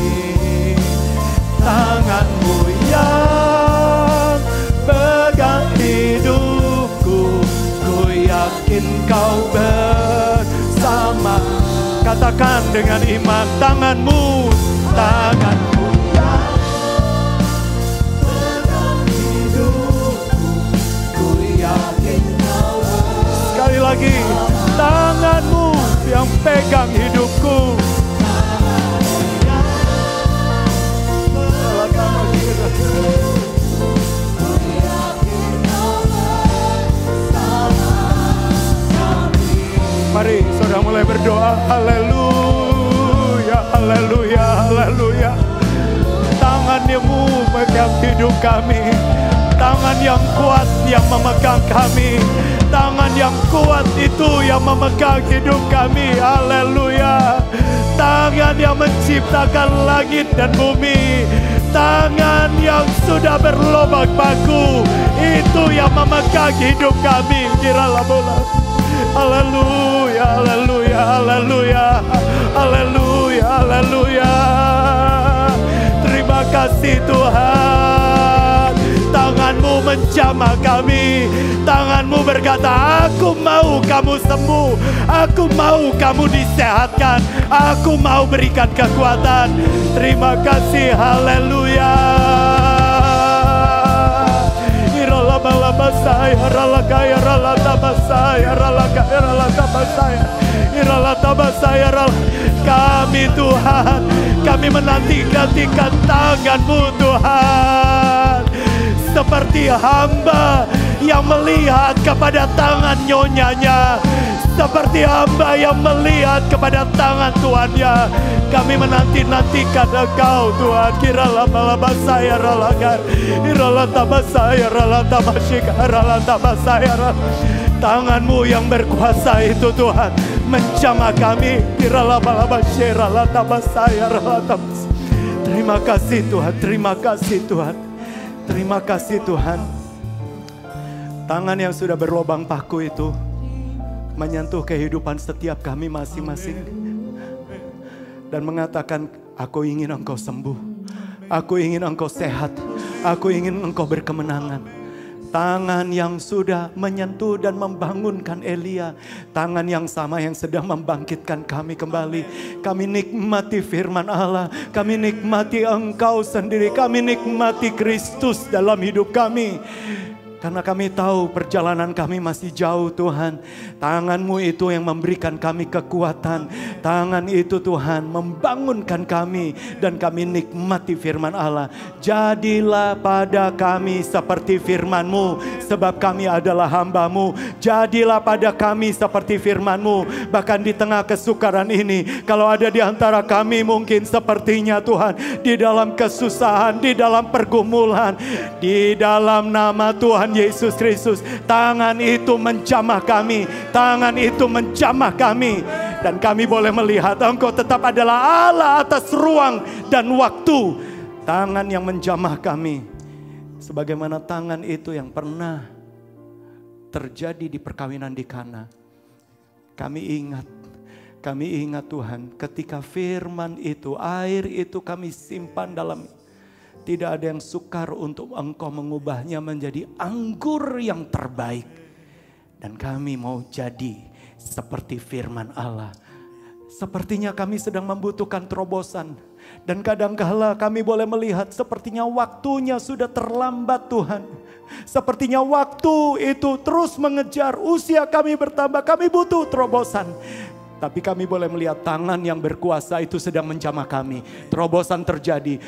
Tangan-Mu yang pegang hidupku, ku yakin Kau bersama. Katakan dengan iman, tangan-Mu, tangan-Mu yang pegang hidupku, ku yakin Kau bersama. Sekali lagi, tangan-Mu yang pegang hidupku. Mari saudara mulai berdoa. Haleluya, haleluya, haleluya. Tangan-Mu memegang hidup kami. Tangan yang kuat yang memegang kami. Tangan yang kuat itu yang memegang hidup kami. Haleluya. Tangan yang menciptakan langit dan bumi. Tangan yang sudah berlobak paku, itu yang memegang hidup kami. Kiralah bola. Haleluya, haleluya, haleluya, haleluya, haleluya. Terima kasih Tuhan. Tangan-Mu menjamah kami. Tangan-Mu berkata, aku mau kamu sembuh. Aku mau kamu disehatkan. Aku mau berikan kekuatan. Terima kasih, haleluya. Iralabalabasaya, ralakaya, ralatabasaya, ralakaya, ralatabasaya, iralatabasaya, kami Tuhan, kami menanti-nantikan tangan-Mu Tuhan. Seperti hamba yang melihat kepada tangan nyonyanya, seperti hamba yang melihat kepada tangan tuannya. Kami menanti-nantikan Engkau Tuhan. Kiralah malabasaya ralakan, iralatabasaya ralatabashika ralatabasaya. Tangan-Mu yang berkuasa itu Tuhan menjamah kami. Kiralah malabasaya ralatabasaya ralatabasaya. Terima kasih Tuhan, terima kasih Tuhan. Terima kasih Tuhan. Tangan yang sudah berlobang paku itu menyentuh kehidupan setiap kami masing-masing. Dan mengatakan, aku ingin Engkau sembuh. Aku ingin Engkau sehat. Aku ingin Engkau berkemenangan. Tangan yang sudah menyentuh dan membangunkan Elia. Tangan yang sama yang sedang membangkitkan kami kembali. Kami nikmati firman Allah. Kami nikmati Engkau sendiri. Kami nikmati Kristus dalam hidup kami. Karena kami tahu perjalanan kami masih jauh Tuhan. Tangan-Mu itu yang memberikan kami kekuatan. Tangan itu Tuhan membangunkan kami. Dan kami nikmati firman Allah. Jadilah pada kami seperti firman-Mu. Sebab kami adalah hamba-Mu. Jadilah pada kami seperti firman-Mu. Bahkan di tengah kesukaran ini, kalau ada di antara kami mungkin sepertinya Tuhan, di dalam kesusahan, di dalam pergumulan, di dalam nama Tuhan Yesus Kristus, tangan itu menjamah kami, tangan itu menjamah kami. Dan kami boleh melihat Engkau tetap adalah Allah atas ruang dan waktu. Tangan yang menjamah kami, sebagaimana tangan itu yang pernah terjadi di perkawinan di Kana. Kami ingat Tuhan, ketika firman itu, air itu kami simpan dalam, tidak ada yang sukar untuk Engkau mengubahnya menjadi anggur yang terbaik. Dan kami mau jadi seperti firman Allah. Sepertinya kami sedang membutuhkan terobosan. Dan kadangkala kami boleh melihat sepertinya waktunya sudah terlambat Tuhan. Sepertinya waktu itu terus mengejar, usia kami bertambah, kami butuh terobosan. Tapi kami boleh melihat tangan yang berkuasa itu sedang menjamah kami. Terobosan terjadi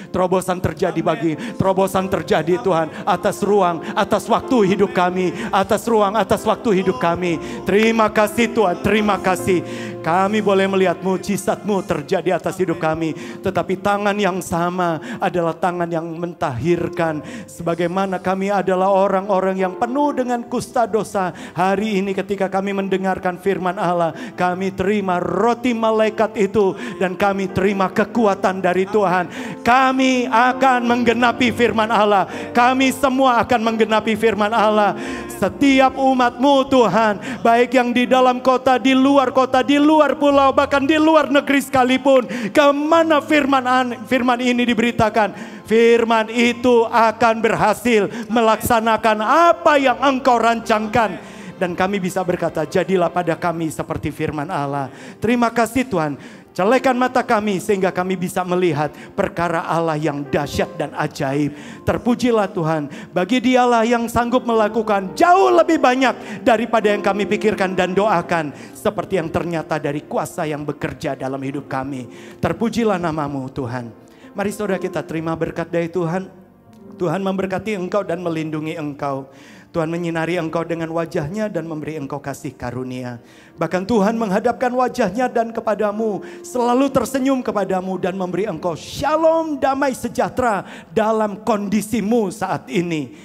bagi, terobosan terjadi Tuhan atas ruang, atas waktu hidup kami, atas ruang, atas waktu hidup kami. Terima kasih Tuhan, terima kasih. Kami boleh melihat mujizat-Mu terjadi atas hidup kami. Tetapi tangan yang sama adalah tangan yang mentahirkan. Sebagaimana kami adalah orang-orang yang penuh dengan kusta dosa. Hari ini ketika kami mendengarkan firman Allah, kami terima roti malaikat itu. Dan kami terima kekuatan dari Tuhan. Kami akan menggenapi firman Allah. Kami semua akan menggenapi firman Allah. Setiap umat-Mu Tuhan, baik yang di dalam kota, di luar luar pulau, bahkan di luar negeri sekalipun, kemana firman ini diberitakan, firman itu akan berhasil melaksanakan apa yang Engkau rancangkan. Dan kami bisa berkata, jadilah pada kami seperti firman Allah. Terima kasih Tuhan. Celekan mata kami sehingga kami bisa melihat perkara Allah yang dahsyat dan ajaib. Terpujilah Tuhan, bagi Dialah yang sanggup melakukan jauh lebih banyak daripada yang kami pikirkan dan doakan. Seperti yang ternyata dari kuasa yang bekerja dalam hidup kami. Terpujilah nama-Mu Tuhan. Mari saudara kita terima berkat dari Tuhan. Tuhan memberkati engkau dan melindungi engkau. Tuhan menyinari engkau dengan wajahnya dan memberi engkau kasih karunia. Bahkan Tuhan menghadapkan wajahnya dan kepadamu, selalu tersenyum kepadamu dan memberi engkau shalom, damai sejahtera dalam kondisimu saat ini.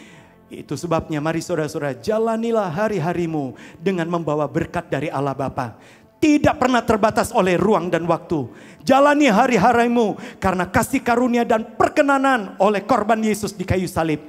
Itu sebabnya mari saudara-saudara, jalanilah hari-harimu dengan membawa berkat dari Allah Bapa. Tidak pernah terbatas oleh ruang dan waktu. Jalani hari-harimu karena kasih karunia dan perkenanan oleh korban Yesus di kayu salib.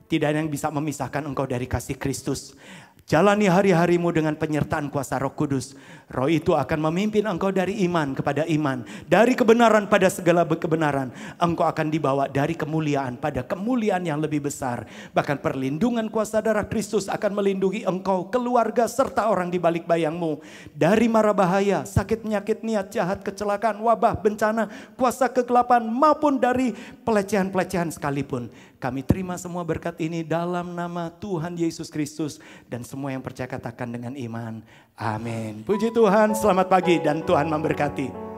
Tidak ada yang bisa memisahkan engkau dari kasih Kristus. Jalani hari-harimu dengan penyertaan kuasa Roh Kudus. Roh itu akan memimpin engkau dari iman kepada iman. Dari kebenaran pada segala kebenaran. Engkau akan dibawa dari kemuliaan pada kemuliaan yang lebih besar. Bahkan perlindungan kuasa darah Kristus akan melindungi engkau, keluarga serta orang di balik bayangmu. Dari mara bahaya, sakit penyakit, niat jahat, kecelakaan, wabah, bencana, kuasa kegelapan maupun dari pelecehan-pelecehan sekalipun. Kami terima semua berkat ini dalam nama Tuhan Yesus Kristus. Dan semua yang percaya katakan dengan iman. Amin. Puji Tuhan, selamat pagi dan Tuhan memberkati.